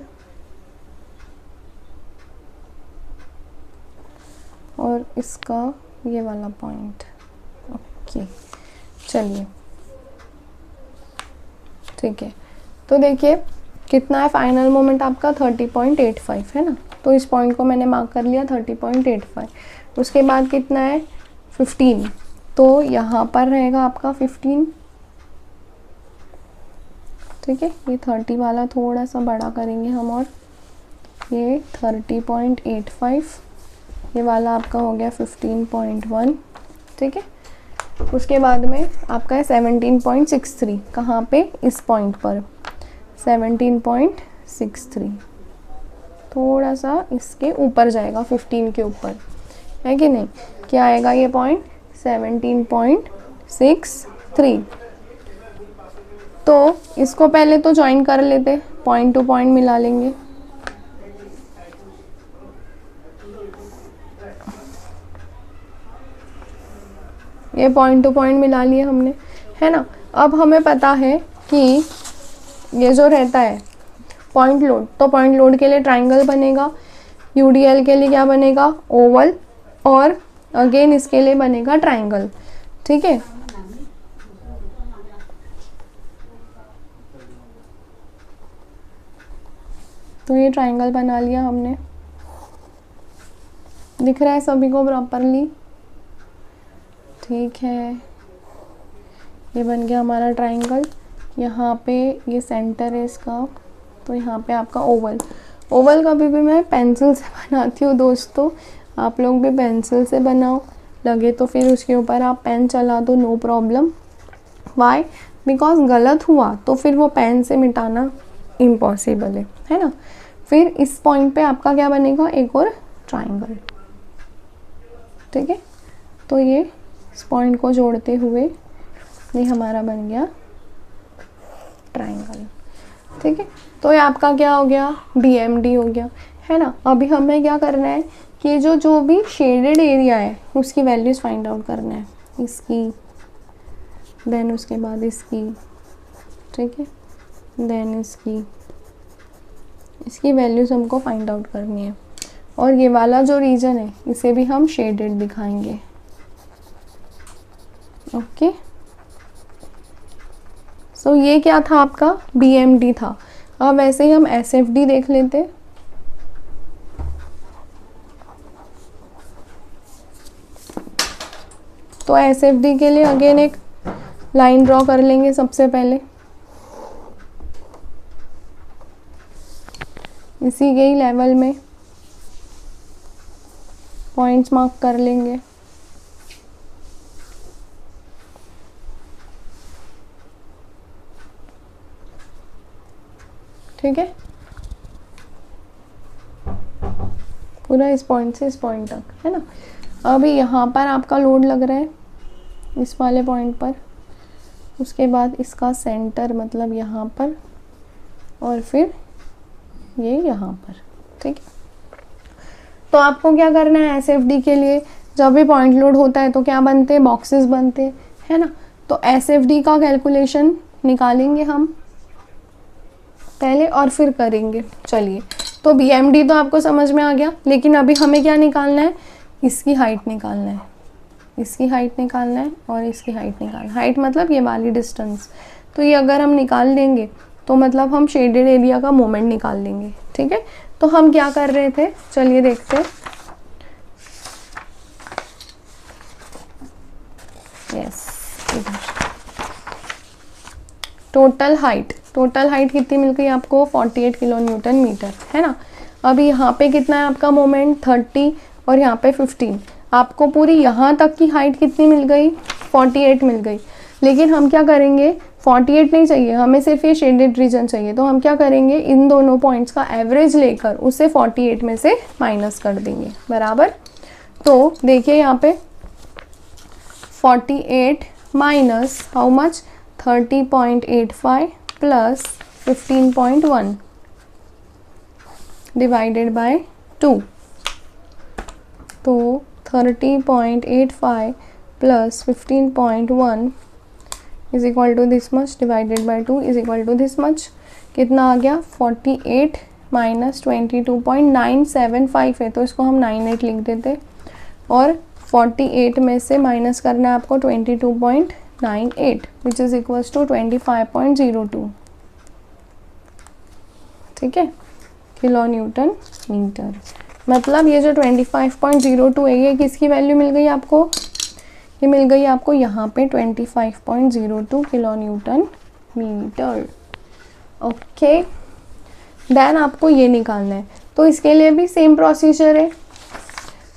और इसका ये वाला पॉइंट। ओके, चलिए ठीक है। तो देखिए कितना है फाइनल मोमेंट आपका, 30.85 है ना। तो इस पॉइंट को मैंने मार्क कर लिया 30.85। उसके बाद कितना है 15, तो यहाँ पर रहेगा आपका 15। ठीक है, ये 30 वाला थोड़ा सा बड़ा करेंगे हम, और ये 30.85, ये वाला आपका हो गया 15.1। ठीक है, उसके बाद में आपका है 17.63, कहाँ पे, इस पॉइंट पर 17.63, थोड़ा सा इसके ऊपर जाएगा 15 के ऊपर, है कि नहीं। क्या आएगा ये पॉइंट 17.63। तो इसको पहले तो ज्वाइन कर लेते, पॉइंट टू पॉइंट मिला लेंगे। ये पॉइंट टू पॉइंट मिला लिए हमने, है ना। अब हमें पता है कि ये जो रहता है पॉइंट लोड, तो पॉइंट लोड के लिए ट्राइंगल बनेगा, UDL के लिए क्या बनेगा, ओवल, और अगेन इसके लिए बनेगा ट्राइंगल। ठीक है, तो ये ट्राइंगल बना लिया हमने, दिख रहा है सभी को प्रॉपरली? ठीक है, ये बन गया हमारा ट्राइंगल। यहाँ पे ये सेंटर है इसका, तो यहाँ पे आपका ओवल। ओवल कभी भी मैं पेंसिल से बनाती हूँ दोस्तों, आप लोग भी पेंसिल से बनाओ, लगे तो फिर उसके ऊपर आप पेन चला दो, नो प्रॉब्लम। वाई? बिकॉज गलत हुआ तो फिर वो पेन से मिटाना इम्पॉसिबल है ना। फिर इस पॉइंट पे आपका क्या बनेगा, एक और ट्राइंगल। ठीक है, तो ये इस पॉइंट को जोड़ते हुए ये हमारा बन गया ट्राइंगल। ठीक है, तो ये आपका क्या हो गया, BMD हो गया, है ना। अभी हमें क्या करना है कि जो भी शेडेड एरिया है उसकी वैल्यूज़ फाइंड आउट करना है, इसकी, देन उसके बाद इसकी, ठीक है, देन इसकी वैल्यूज़ हमको फाइंड आउट करनी है। और ये वाला जो रीजन है इसे भी हम शेडेड दिखाएंगे। ओके, सो ये क्या था आपका, BMD था। अब वैसे ही हम SFD देख लेते। तो SFD के लिए अगेन एक लाइन ड्रॉ कर लेंगे सबसे पहले, इसी के ही लेवल में पॉइंट्स मार्क कर लेंगे। ठीक है, पूरा इस पॉइंट से इस पॉइंट तक, है ना। अभी यहाँ पर आपका लोड लग रहा है इस वाले पॉइंट पर, उसके बाद इसका सेंटर मतलब यहाँ पर, और फिर ये यहाँ पर। ठीक है, तो आपको क्या करना है, SFD के लिए जब भी पॉइंट लोड होता है तो क्या बनते हैं, बॉक्सेस बनते हैं, है ना। तो SFD का कैलकुलेशन निकालेंगे हम पहले और फिर करेंगे। चलिए, तो BMD तो आपको समझ में आ गया, लेकिन अभी हमें क्या निकालना है, इसकी हाइट निकालना है, इसकी हाइट निकालना है और इसकी हाइट निकालना है। हाइट मतलब ये वाली डिस्टेंस, तो ये अगर हम निकाल देंगे तो मतलब हम शेडेड एरिया का मोमेंट निकाल लेंगे। ठीक है, तो हम क्या कर रहे थे, चलिए देखते हैं। यस, टोटल हाइट कितनी मिल गई आपको, 48 किलो न्यूटन मीटर, है ना। अभी यहाँ पे कितना है आपका मोमेंट, 30, और यहाँ पे 15। आपको पूरी यहाँ तक की हाइट कितनी मिल गई, 48 मिल गई। लेकिन हम क्या करेंगे, 48 नहीं चाहिए हमें, सिर्फ ये शेडेड रीजन चाहिए। तो हम क्या करेंगे, इन दोनों पॉइंट्स का एवरेज लेकर उसे 48 में से माइनस कर देंगे, बराबर। तो देखिए यहाँ पे 48 minus how much, 30.85 plus 15.1 divided by 2। तो 30.85 plus 15.1 is equal to this much divided by 2 is equal to this much. कितना आ गया, 48 माइनस 22.975 है, तो इसको हम 98 लिख देते। और 48 में से माइनस करना है आपको 22.98 विच इज इक्वल्स टू 25.02। ठीक है, किलो न्यूटन मीटर। मतलब ये जो 25.02 है ये किसकी वैल्यू मिल गई आपको, ये मिल गई आपको यहाँ पे 25.02 kilo newton metre. Okay, then आपको ये निकालना है, तो इसके लिए भी सेम प्रोसीजर है।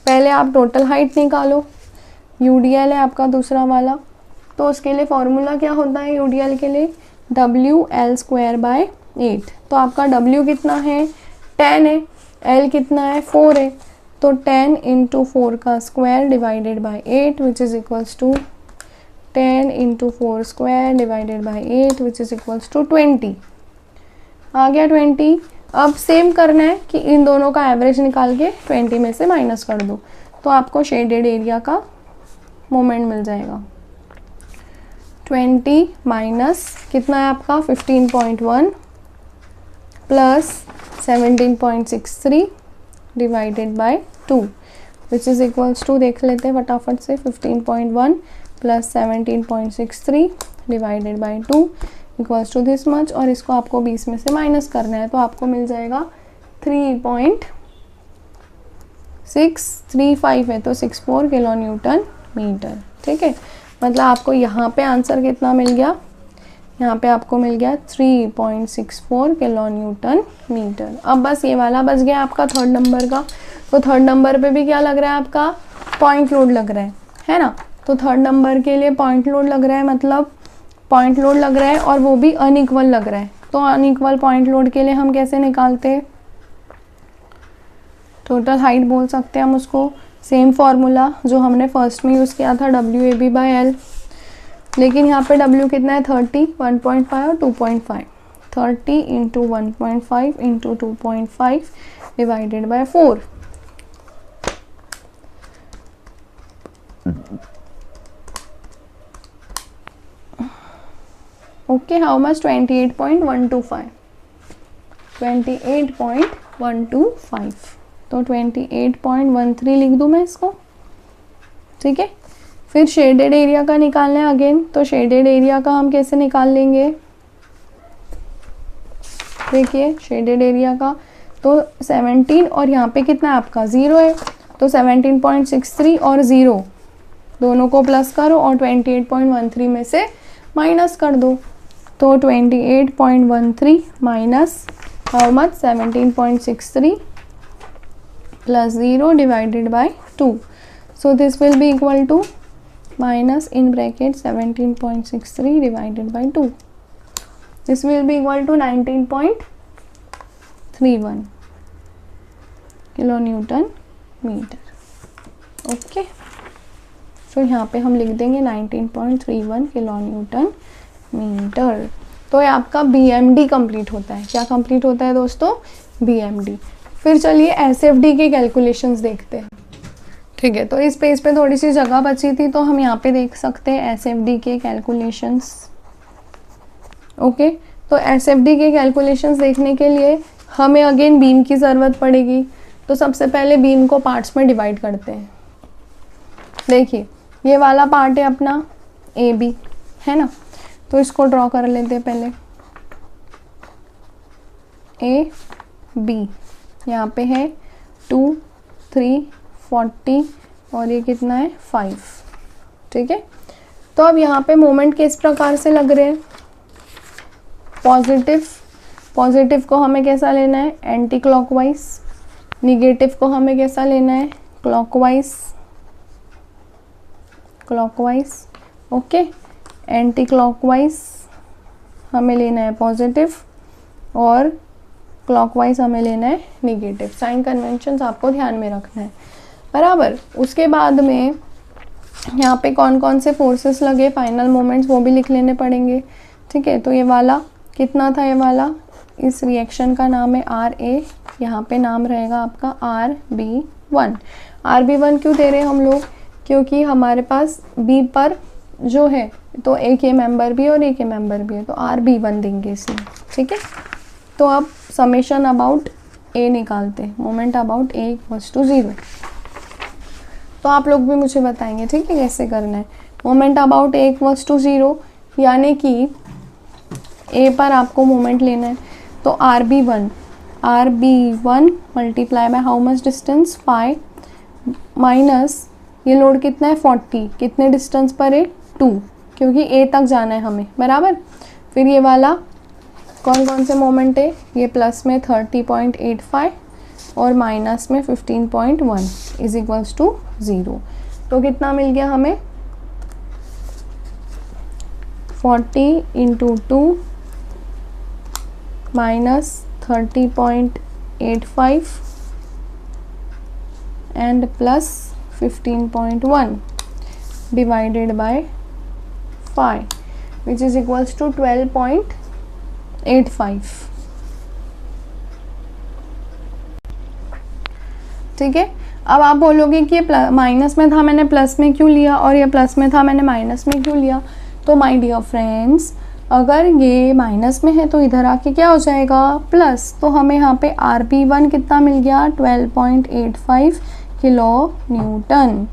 पहले आप टोटल हाइट निकालो, UDL है आपका दूसरा वाला। तो उसके लिए फॉर्मूला क्या होता है UDL के लिए, WL²/8। तो आपका W कितना है, 10 है, L कितना है, 4 है। तो 10 × 4 का square divided by 8 which is equals to 10 × 4 square divided by 8 which is equals to 20। आ गया 20। अब सेम करना है कि इन दोनों का एवरेज निकाल के 20 में से माइनस कर दो, तो आपको शेडेड एरिया का मोमेंट मिल जाएगा। 20 माइनस कितना है आपका 15.1 plus 17.63 divided by 2 which is equals to, देख लेते हैं फटाफट से, 15.1 plus 17.63 divided by 2 equals to this much. और इसको आपको 20 में से माइनस करना है, तो आपको मिल जाएगा 3.635 है, तो 64 किलो न्यूटन मीटर। ठीक है, मतलब आपको यहाँ पे आंसर कितना मिल गया, यहाँ पे आपको मिल गया 3.64 किलो न्यूटन मीटर। अब बस ये वाला बच गया आपका थर्ड नंबर का। तो थर्ड नंबर पे भी क्या लग रहा है आपका, पॉइंट लोड लग रहा है ना। तो थर्ड नंबर के लिए पॉइंट लोड लग रहा है, मतलब पॉइंट लोड लग रहा है और वो भी अनइक्वल लग रहा है। तो अनइक्वल पॉइंट लोड के लिए हम कैसे निकालते हैं, टोटल हाइट बोल सकते हैं हम उसको। सेम फॉर्मूला जो हमने फर्स्ट में यूज़ किया था, WAB/L, लेकिन यहाँ पे W कितना है 30, 1.5 और 2.5। 30 into 1.5 into 2.5 divided by 4। Okay, how much, 28.125, 28.125। तो 28.13 लिख दूँ मैं इसको। ठीक है, फिर शेडेड एरिया का निकालना है अगेन। तो शेडेड एरिया का हम कैसे निकाल लेंगे, देखिए शेडेड एरिया का तो 17 और यहाँ पे कितना है आपका 0 है, तो 17.63 और 0 दोनों को प्लस करो और 28.13 में से माइनस कर दो। तो 28.13 minus how much, 17.63 plus 0 divided by 2। So this will be equal to minus in bracket 17.63 divided by 2। This will be equal to 19.31 kilo newton metre. Okay, तो यहाँ पे हम लिख देंगे 19.31 किलो न्यूटन मीटर। तो ये आपका BMD कंप्लीट होता है। क्या कंप्लीट होता है दोस्तों, BMD। फिर चलिए SFD के कैलकुलेशंस देखते हैं। ठीक है, तो इस पेज पे थोड़ी सी जगह बची थी तो हम यहाँ पे देख सकते हैं SFD के कैलकुलेशंस। ओके, तो SFD के कैलकुलेशंस देखने के लिए हमें अगेन बीम की ज़रूरत पड़ेगी। तो सबसे पहले बीम को पार्ट्स में डिवाइड करते हैं। देखिए ये वाला पार्ट है अपना AB, है ना, तो इसको ड्रॉ कर लेते हैं पहले। AB यहाँ पे है 2, 3, 40 और ये कितना है 5। ठीक है, तो अब यहाँ पे मोमेंट किस प्रकार से लग रहे हैं, पॉजिटिव को हमें कैसा लेना है, एंटी क्लॉकवाइज। निगेटिव को हमें कैसा लेना है, क्लॉकवाइज। ओके, एंटी क्लॉकवाइज हमें लेना है पॉजिटिव और क्लॉकवाइज हमें लेना है निगेटिव। साइन कन्वेंशंस आपको ध्यान में रखना है, बराबर। उसके बाद में यहाँ पे कौन कौन से फोर्सेस लगे, फाइनल मोमेंट्स वो भी लिख लेने पड़ेंगे। ठीक है, तो ये वाला कितना था, ये वाला, इस रिएक्शन का नाम है RA, यहाँ पे नाम रहेगा आपका RB1। RB1 क्यों दे रहे हैं हम लोग, क्योंकि हमारे पास B पर जो है तो एक ये मेंबर भी और एक ये मेंबर भी है, तो RB1 देंगे इसमें। ठीक है, तो अब समेशन अबाउट A निकालते हैं, moment about A equals to 0। तो आप लोग भी मुझे बताएंगे, ठीक है, कैसे करना है। Moment about A equals to 0 यानी कि A पर आपको मोमेंट लेना है, तो RB1 multiply by how much distance 5 minus ये लोड कितना है 40, कितने डिस्टेंस पर है 2, क्योंकि A तक जाना है हमें, बराबर। फिर ये वाला कौन कौन से मोमेंट है, ये प्लस में 30.85 और माइनस में 15.1 इज इक्वल्स टू 0। तो कितना मिल गया हमें, 40 into 2 minus 30.85 and plus 15.1 divided by 5 which is equals to 12.85। ठीक है, अब आप बोलोगे कि ये माइनस में था मैंने प्लस में क्यों लिया और ये प्लस में था मैंने माइनस में क्यों लिया। तो माय डियर फ्रेंड्स, अगर ये माइनस में है तो इधर आके क्या हो जाएगा प्लस, तो हमें यहाँ पे RB1 कितना मिल गया 12.85 किलो न्यूटन।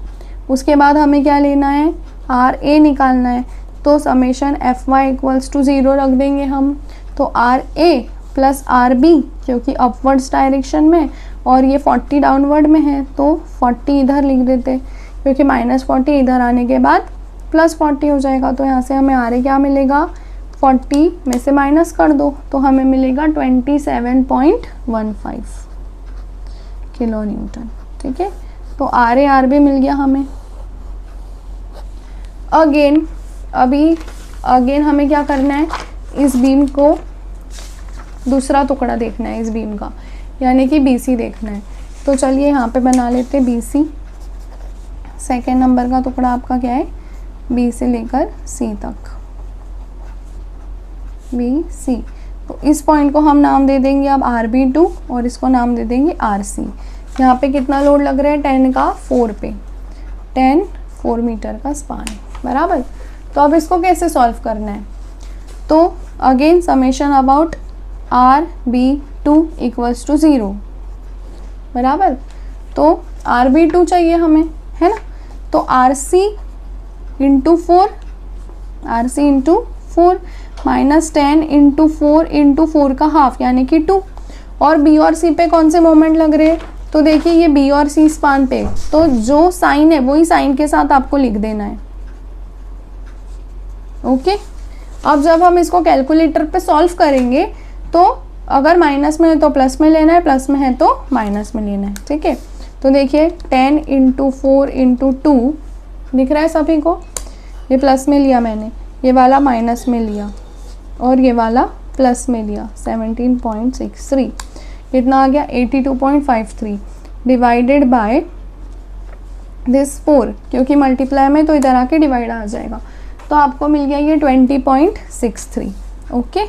उसके बाद हमें क्या लेना है, RA निकालना है, तो समेशन FY इक्वल्स टू 0 रख देंगे हम। तो RA प्लस आर बी क्योंकि अपवर्ड्स डायरेक्शन में और ये 40 डाउनवर्ड में है तो 40 इधर लिख देते क्योंकि -40 इधर आने के बाद +40 हो जाएगा। तो यहाँ से हमें आर ए क्या मिलेगा, 40 में से माइनस कर दो तो हमें मिलेगा 27.15 किलो न्यूटन। ठीक है, तो आर ए आर बी मिल गया हमें। अगेन हमें क्या करना है, इस बीम को दूसरा टुकड़ा देखना है इस बीम का, यानी कि BC देखना है। तो चलिए यहाँ पे बना लेते हैं BC। सेकेंड नंबर का टुकड़ा आपका क्या है, B से लेकर C तक, BC। तो इस पॉइंट को हम नाम दे देंगे अब RB2 और इसको नाम दे देंगे RC। यहाँ पे कितना लोड लग रहा है, 10 का 4 पे, 10 4 मीटर का स्पान है, बराबर। तो अब इसको कैसे सॉल्व करना है, तो again summation about RB2 equals to 0, बराबर। तो RB2 चाहिए हमें, है ना। तो RC इंटू 4 माइनस 10 इंटू 4 का हाफ यानी कि 2। और B और C पे कौन से मोमेंट लग रहे हैं, तो देखिए ये B और C स्पान पे, तो जो साइन है वही साइन के साथ आपको लिख देना है। ओके, अब जब हम इसको कैलकुलेटर पे सॉल्व करेंगे तो अगर माइनस में है तो प्लस में लेना है, प्लस में है तो माइनस में लेना है। ठीक है, तो देखिए 10 इंटू 4 इंटू 2 दिख रहा है सभी को, ये प्लस में लिया मैंने, ये वाला माइनस में लिया और ये वाला प्लस में लिया, 17.63 कितना आ गया, 82.53 डिवाइडेड बाय दिस 4, क्योंकि मल्टीप्लाई में तो इधर आके डिवाइड आ जाएगा, तो आपको मिल गया ये 20.63। ओके,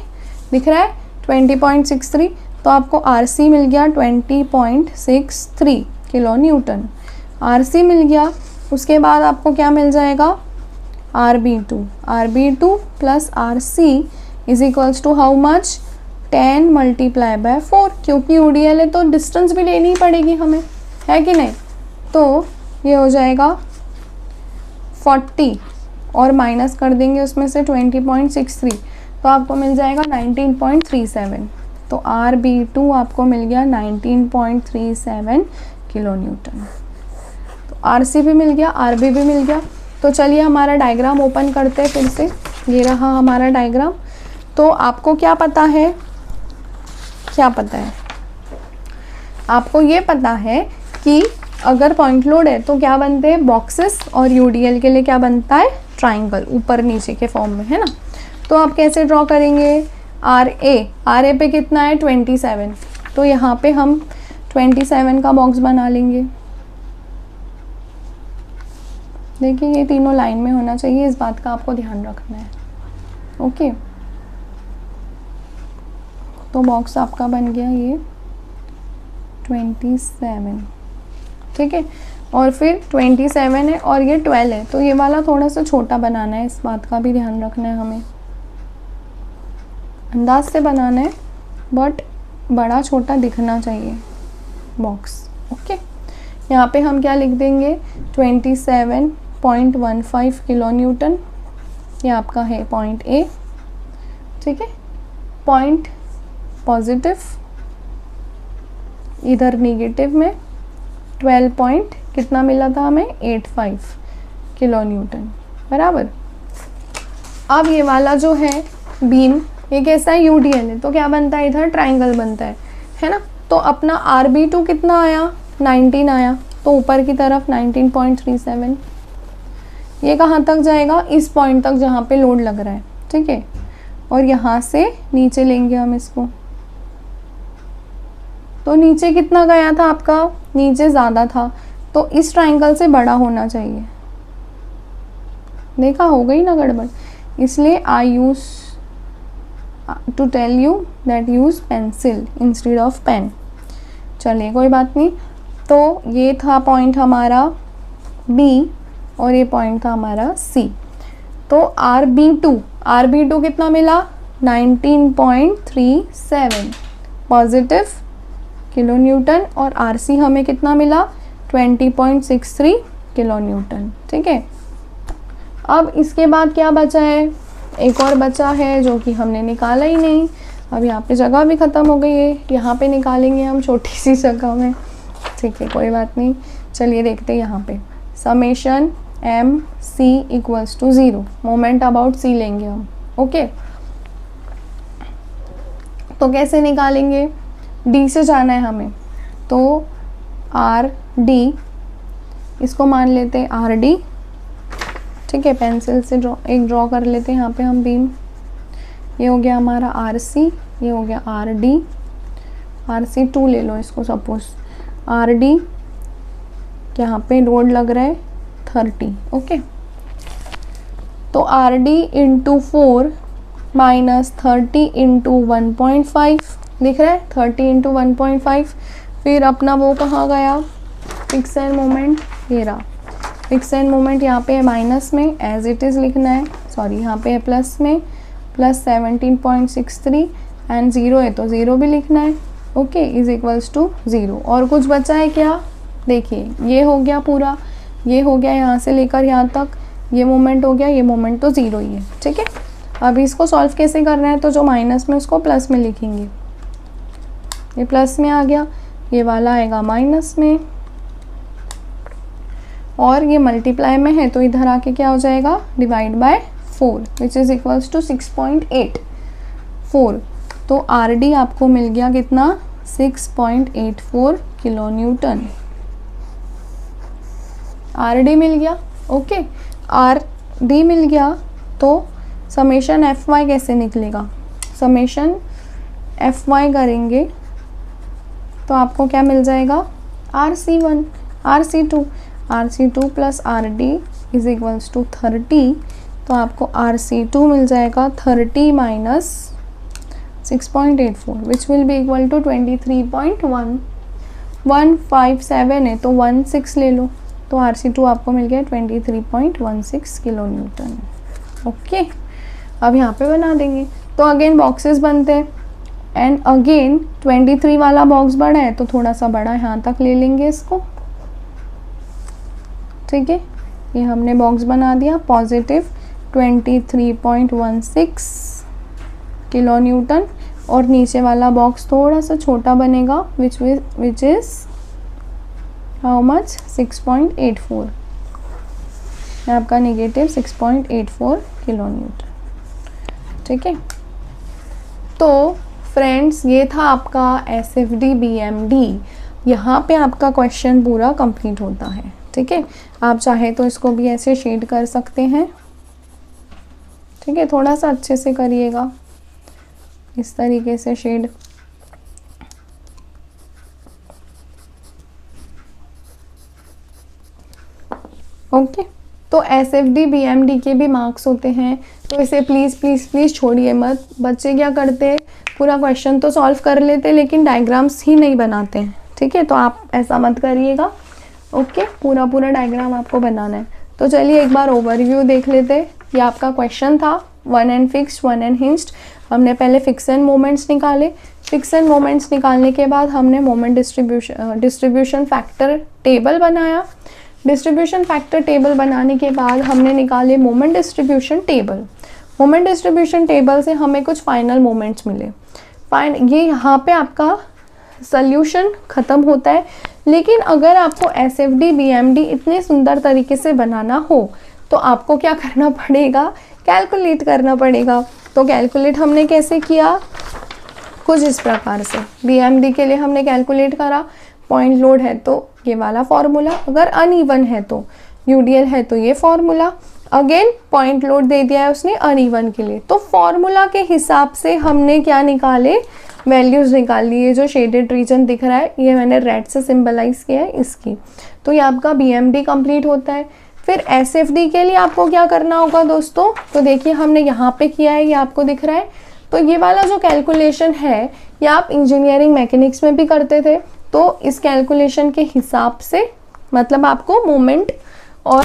दिख रहा है 20.63। तो आपको RC मिल गया 20.63 किलो न्यूटन, RC मिल गया। उसके बाद आपको क्या मिल जाएगा, RB2 plus RC is equals to how much, 10 multiply by 4, क्योंकि UDL है तो डिस्टेंस भी लेनी ही पड़ेगी हमें, है कि नहीं। तो ये हो जाएगा 40 और माइनस कर देंगे उसमें से 20.63, तो आपको मिल जाएगा 19.37। तो RB2 आपको मिल गया 19.37 किलो न्यूटन। तो RC भी मिल गया, RB भी मिल गया। तो चलिए हमारा डायग्राम ओपन करते हैं फिर से, ये रहा हमारा डायग्राम। तो आपको क्या पता है, आपको ये पता है कि अगर पॉइंट लोड है तो क्या बनते हैं बॉक्सेस, और UDL के लिए क्या बनता है, ट्राइंगल, ऊपर नीचे के फॉर्म में, है ना। तो आप कैसे ड्रॉ करेंगे, RA पे कितना है 27, तो यहाँ पे हम 27 का बॉक्स बना लेंगे। देखिए ये तीनों लाइन में होना चाहिए, इस बात का आपको ध्यान रखना है। ओके, तो बॉक्स आपका बन गया ये 27, ठीक है। और फिर 27 है और ये 12 है, तो ये वाला थोड़ा सा छोटा बनाना है, इस बात का भी ध्यान रखना है हमें, अंदाज से बनाना है, बट बड़ा छोटा दिखना चाहिए बॉक्स। ओके, यहाँ पे हम क्या लिख देंगे, 27.15 किलो न्यूटन, ये आपका है पॉइंट A, ठीक है। पॉइंट पॉजिटिव, इधर नेगेटिव में 12 पॉइंट कितना मिला था हमें, 85 किलो न्यूटन, बराबर। अब ये वाला जो है बीम, ये कैसा है, UDL है, तो क्या बनता है, इधर ट्राइंगल बनता है ना। तो अपना RB2 कितना आया, 19 आया, तो ऊपर की तरफ 19.37, ये कहाँ तक जाएगा, इस पॉइंट तक जहाँ पे लोड लग रहा है, ठीक है। और यहाँ से नीचे लेंगे हम इसको, तो नीचे कितना गया था आपका, नीचे ज़्यादा था, तो इस ट्राइंगल से बड़ा होना चाहिए। देखा, हो गई ना गड़बड़, इसलिए I use to tell you that use pencil instead of pen. चलिए कोई बात नहीं। तो ये था पॉइंट हमारा B और ये पॉइंट था हमारा C। तो RB2 कितना मिला, 19.37 पॉजिटिव किलो न्यूटन, और RC हमें कितना मिला, 20.63 किलो न्यूटन, ठीक है। अब इसके बाद क्या बचा है, एक और बचा है जो कि हमने निकाला ही नहीं, अब यहाँ पे जगह भी ख़त्म हो गई है, यहाँ पे निकालेंगे हम छोटी सी जगह में, ठीक है कोई बात नहीं। चलिए देखते हैं यहाँ पे summation M C equals to 0, moment about C लेंगे हम, ओके। तो कैसे निकालेंगे, डी से जाना है हमें, तो आर डी, इसको मान लेते हैं आर डी, ठीक है। पेंसिल से ड्रॉ कर लेते हैं यहाँ पे हम बीम। ये हो गया हमारा आर सी, ये हो गया आर डी, आर सी 2 ले लो इसको सपोज, आर डी यहाँ पे लोड लग रहा है 30, ओके। तो R D into 4 minus 30 into 1.5 दिख रहा है, 30 इंटू 1.5। फिर अपना वो कहाँ गया, फिक्स एंड मोमेंट, ये रहा फिक्स एंड मोमेंट। यहाँ पे है माइनस में, एज इट इज़ लिखना है, सॉरी यहाँ पे है प्लस में, प्लस 17.63 एंड 0 है तो 0 भी लिखना है, ओके, इज इक्वल्स टू 0। और कुछ बचा है क्या, देखिए ये हो गया पूरा, ये हो गया यहाँ से लेकर यहाँ तक, ये मोमेंट हो गया, ये मोमेंट तो 0 ही है, ठीक है। अब इसको सॉल्व कैसे करना है, तो जो माइनस में उसको प्लस में लिखेंगे, ये प्लस में आ गया, ये वाला आएगा माइनस में, और ये मल्टीप्लाई में है तो इधर आके क्या हो जाएगा, divide by 4 which is equals to 6.84। तो आर डी आपको मिल गया कितना, 6.84 किलो न्यूटन, आर डी मिल गया, ओके। आर डी मिल गया तो समेशन एफ वाई कैसे निकलेगा, समेशन एफ वाई करेंगे तो आपको क्या मिल जाएगा, R C 1 R C 2, R C 2 plus R D is equals to 30। तो आपको आर सी 2 मिल जाएगा 30 minus 6.84 which will be equal to 23.157 है तो 16 ले लो, तो आर सी 2 आपको मिल गया 23.16 किलो न्यूटन, ओके। अब यहाँ पे बना देंगे, तो अगेन बॉक्सेस बनते हैं एंड अगेन 23 वाला बॉक्स बड़ा है तो थोड़ा सा बड़ा यहाँ तक ले लेंगे इसको, ठीक है। ये हमने बॉक्स बना दिया, पॉजिटिव 23.16 किलो न्यूटन, और नीचे वाला बॉक्स थोड़ा सा छोटा बनेगा विच इज हाउ मच, 6.84, आपका नेगेटिव 6.84 किलो न्यूटन, ठीक है। तो फ्रेंड्स ये था आपका S F D B M D, यहाँ पे आपका क्वेश्चन पूरा कंप्लीट होता है, ठीक है। आप चाहे तो इसको भी ऐसे शेड कर सकते हैं, ठीक है, थोड़ा सा अच्छे से करिएगा, इस तरीके से शेड, ओके। तो S F D B M D के भी मार्क्स होते हैं, तो इसे प्लीज़ प्लीज़ प्लीज़ छोड़िए मत। बच्चे क्या करते हैं, पूरा क्वेश्चन तो सॉल्व कर लेते लेकिन डायग्राम्स ही नहीं बनाते हैं, ठीक है। तो आप ऐसा मत करिएगा, ओके। पूरा पूरा डायग्राम आपको बनाना है। तो चलिए एक बार ओवरव्यू देख लेते हैं। ये आपका क्वेश्चन था, 1 एंड फिक्स्ड 1 एंड हिंज्ड। हमने पहले फिक्स एंड मोमेंट्स निकाले, फिक्स एंड मोमेंट्स निकालने के बाद हमने मोमेंट डिस्ट्रीब्यूशन फैक्टर टेबल बनाया। डिस्ट्रीब्यूशन फैक्टर टेबल बनाने के बाद हमने निकाले moment distribution table. Moment distribution table से हमें कुछ फाइनल मोमेंट्स मिले। ये यहाँ पे आपका सल्यूशन ख़त्म होता है, लेकिन अगर आपको S F D B M D इतने सुंदर तरीके से बनाना हो तो आपको क्या करना पड़ेगा, कैलकुलेट करना पड़ेगा। तो कैलकुलेट हमने कैसे किया, कुछ इस प्रकार से। बी एम डी के लिए हमने कैलकुलेट करा, पॉइंट लोड है तो ये वाला फॉर्मूला, अगर अनइवन है तो यूडीएल है तो ये फॉर्मूला, अगेन पॉइंट लोड दे दिया है उसने अनइवन के लिए, तो फॉर्मूला के हिसाब से हमने क्या निकाले, वैल्यूज़ निकाल लिए। जो शेडेड रीजन दिख रहा है ये मैंने रेड से सिंबलाइज किया है इसकी। तो ये आपका बीएमडी कंप्लीट होता है। फिर एसएफडी के लिए आपको क्या करना होगा दोस्तों, तो देखिए हमने यहाँ पे किया है, ये आपको दिख रहा है। तो ये वाला जो कैलकुलेशन है ये आप इंजीनियरिंग मैकेनिक्स में भी करते थे, तो इस कैलकुलेशन के हिसाब से मतलब आपको मोमेंट और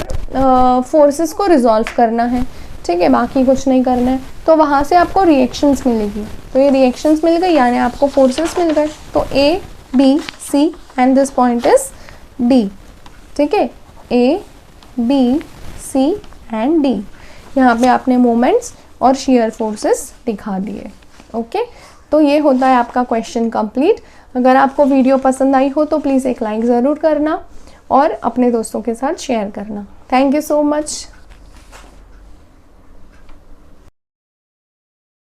फोर्सेस को रिजॉल्व करना है, ठीक है, बाकी कुछ नहीं करना है। तो वहाँ से आपको रिएक्शंस मिलेगी, तो ये रिएक्शंस मिल गई यानी आपको फोर्सेस मिल गए। तो A B C and this point is D, ठीक है, A B C and D. यहाँ पे आपने मोमेंट्स और शेयर फोर्सेस दिखा दिए, ओके। तो ये होता है आपका क्वेश्चन कंप्लीट। अगर आपको वीडियो पसंद आई हो तो प्लीज़ एक लाइक ज़रूर करना और अपने दोस्तों के साथ शेयर करना। Thank you so much.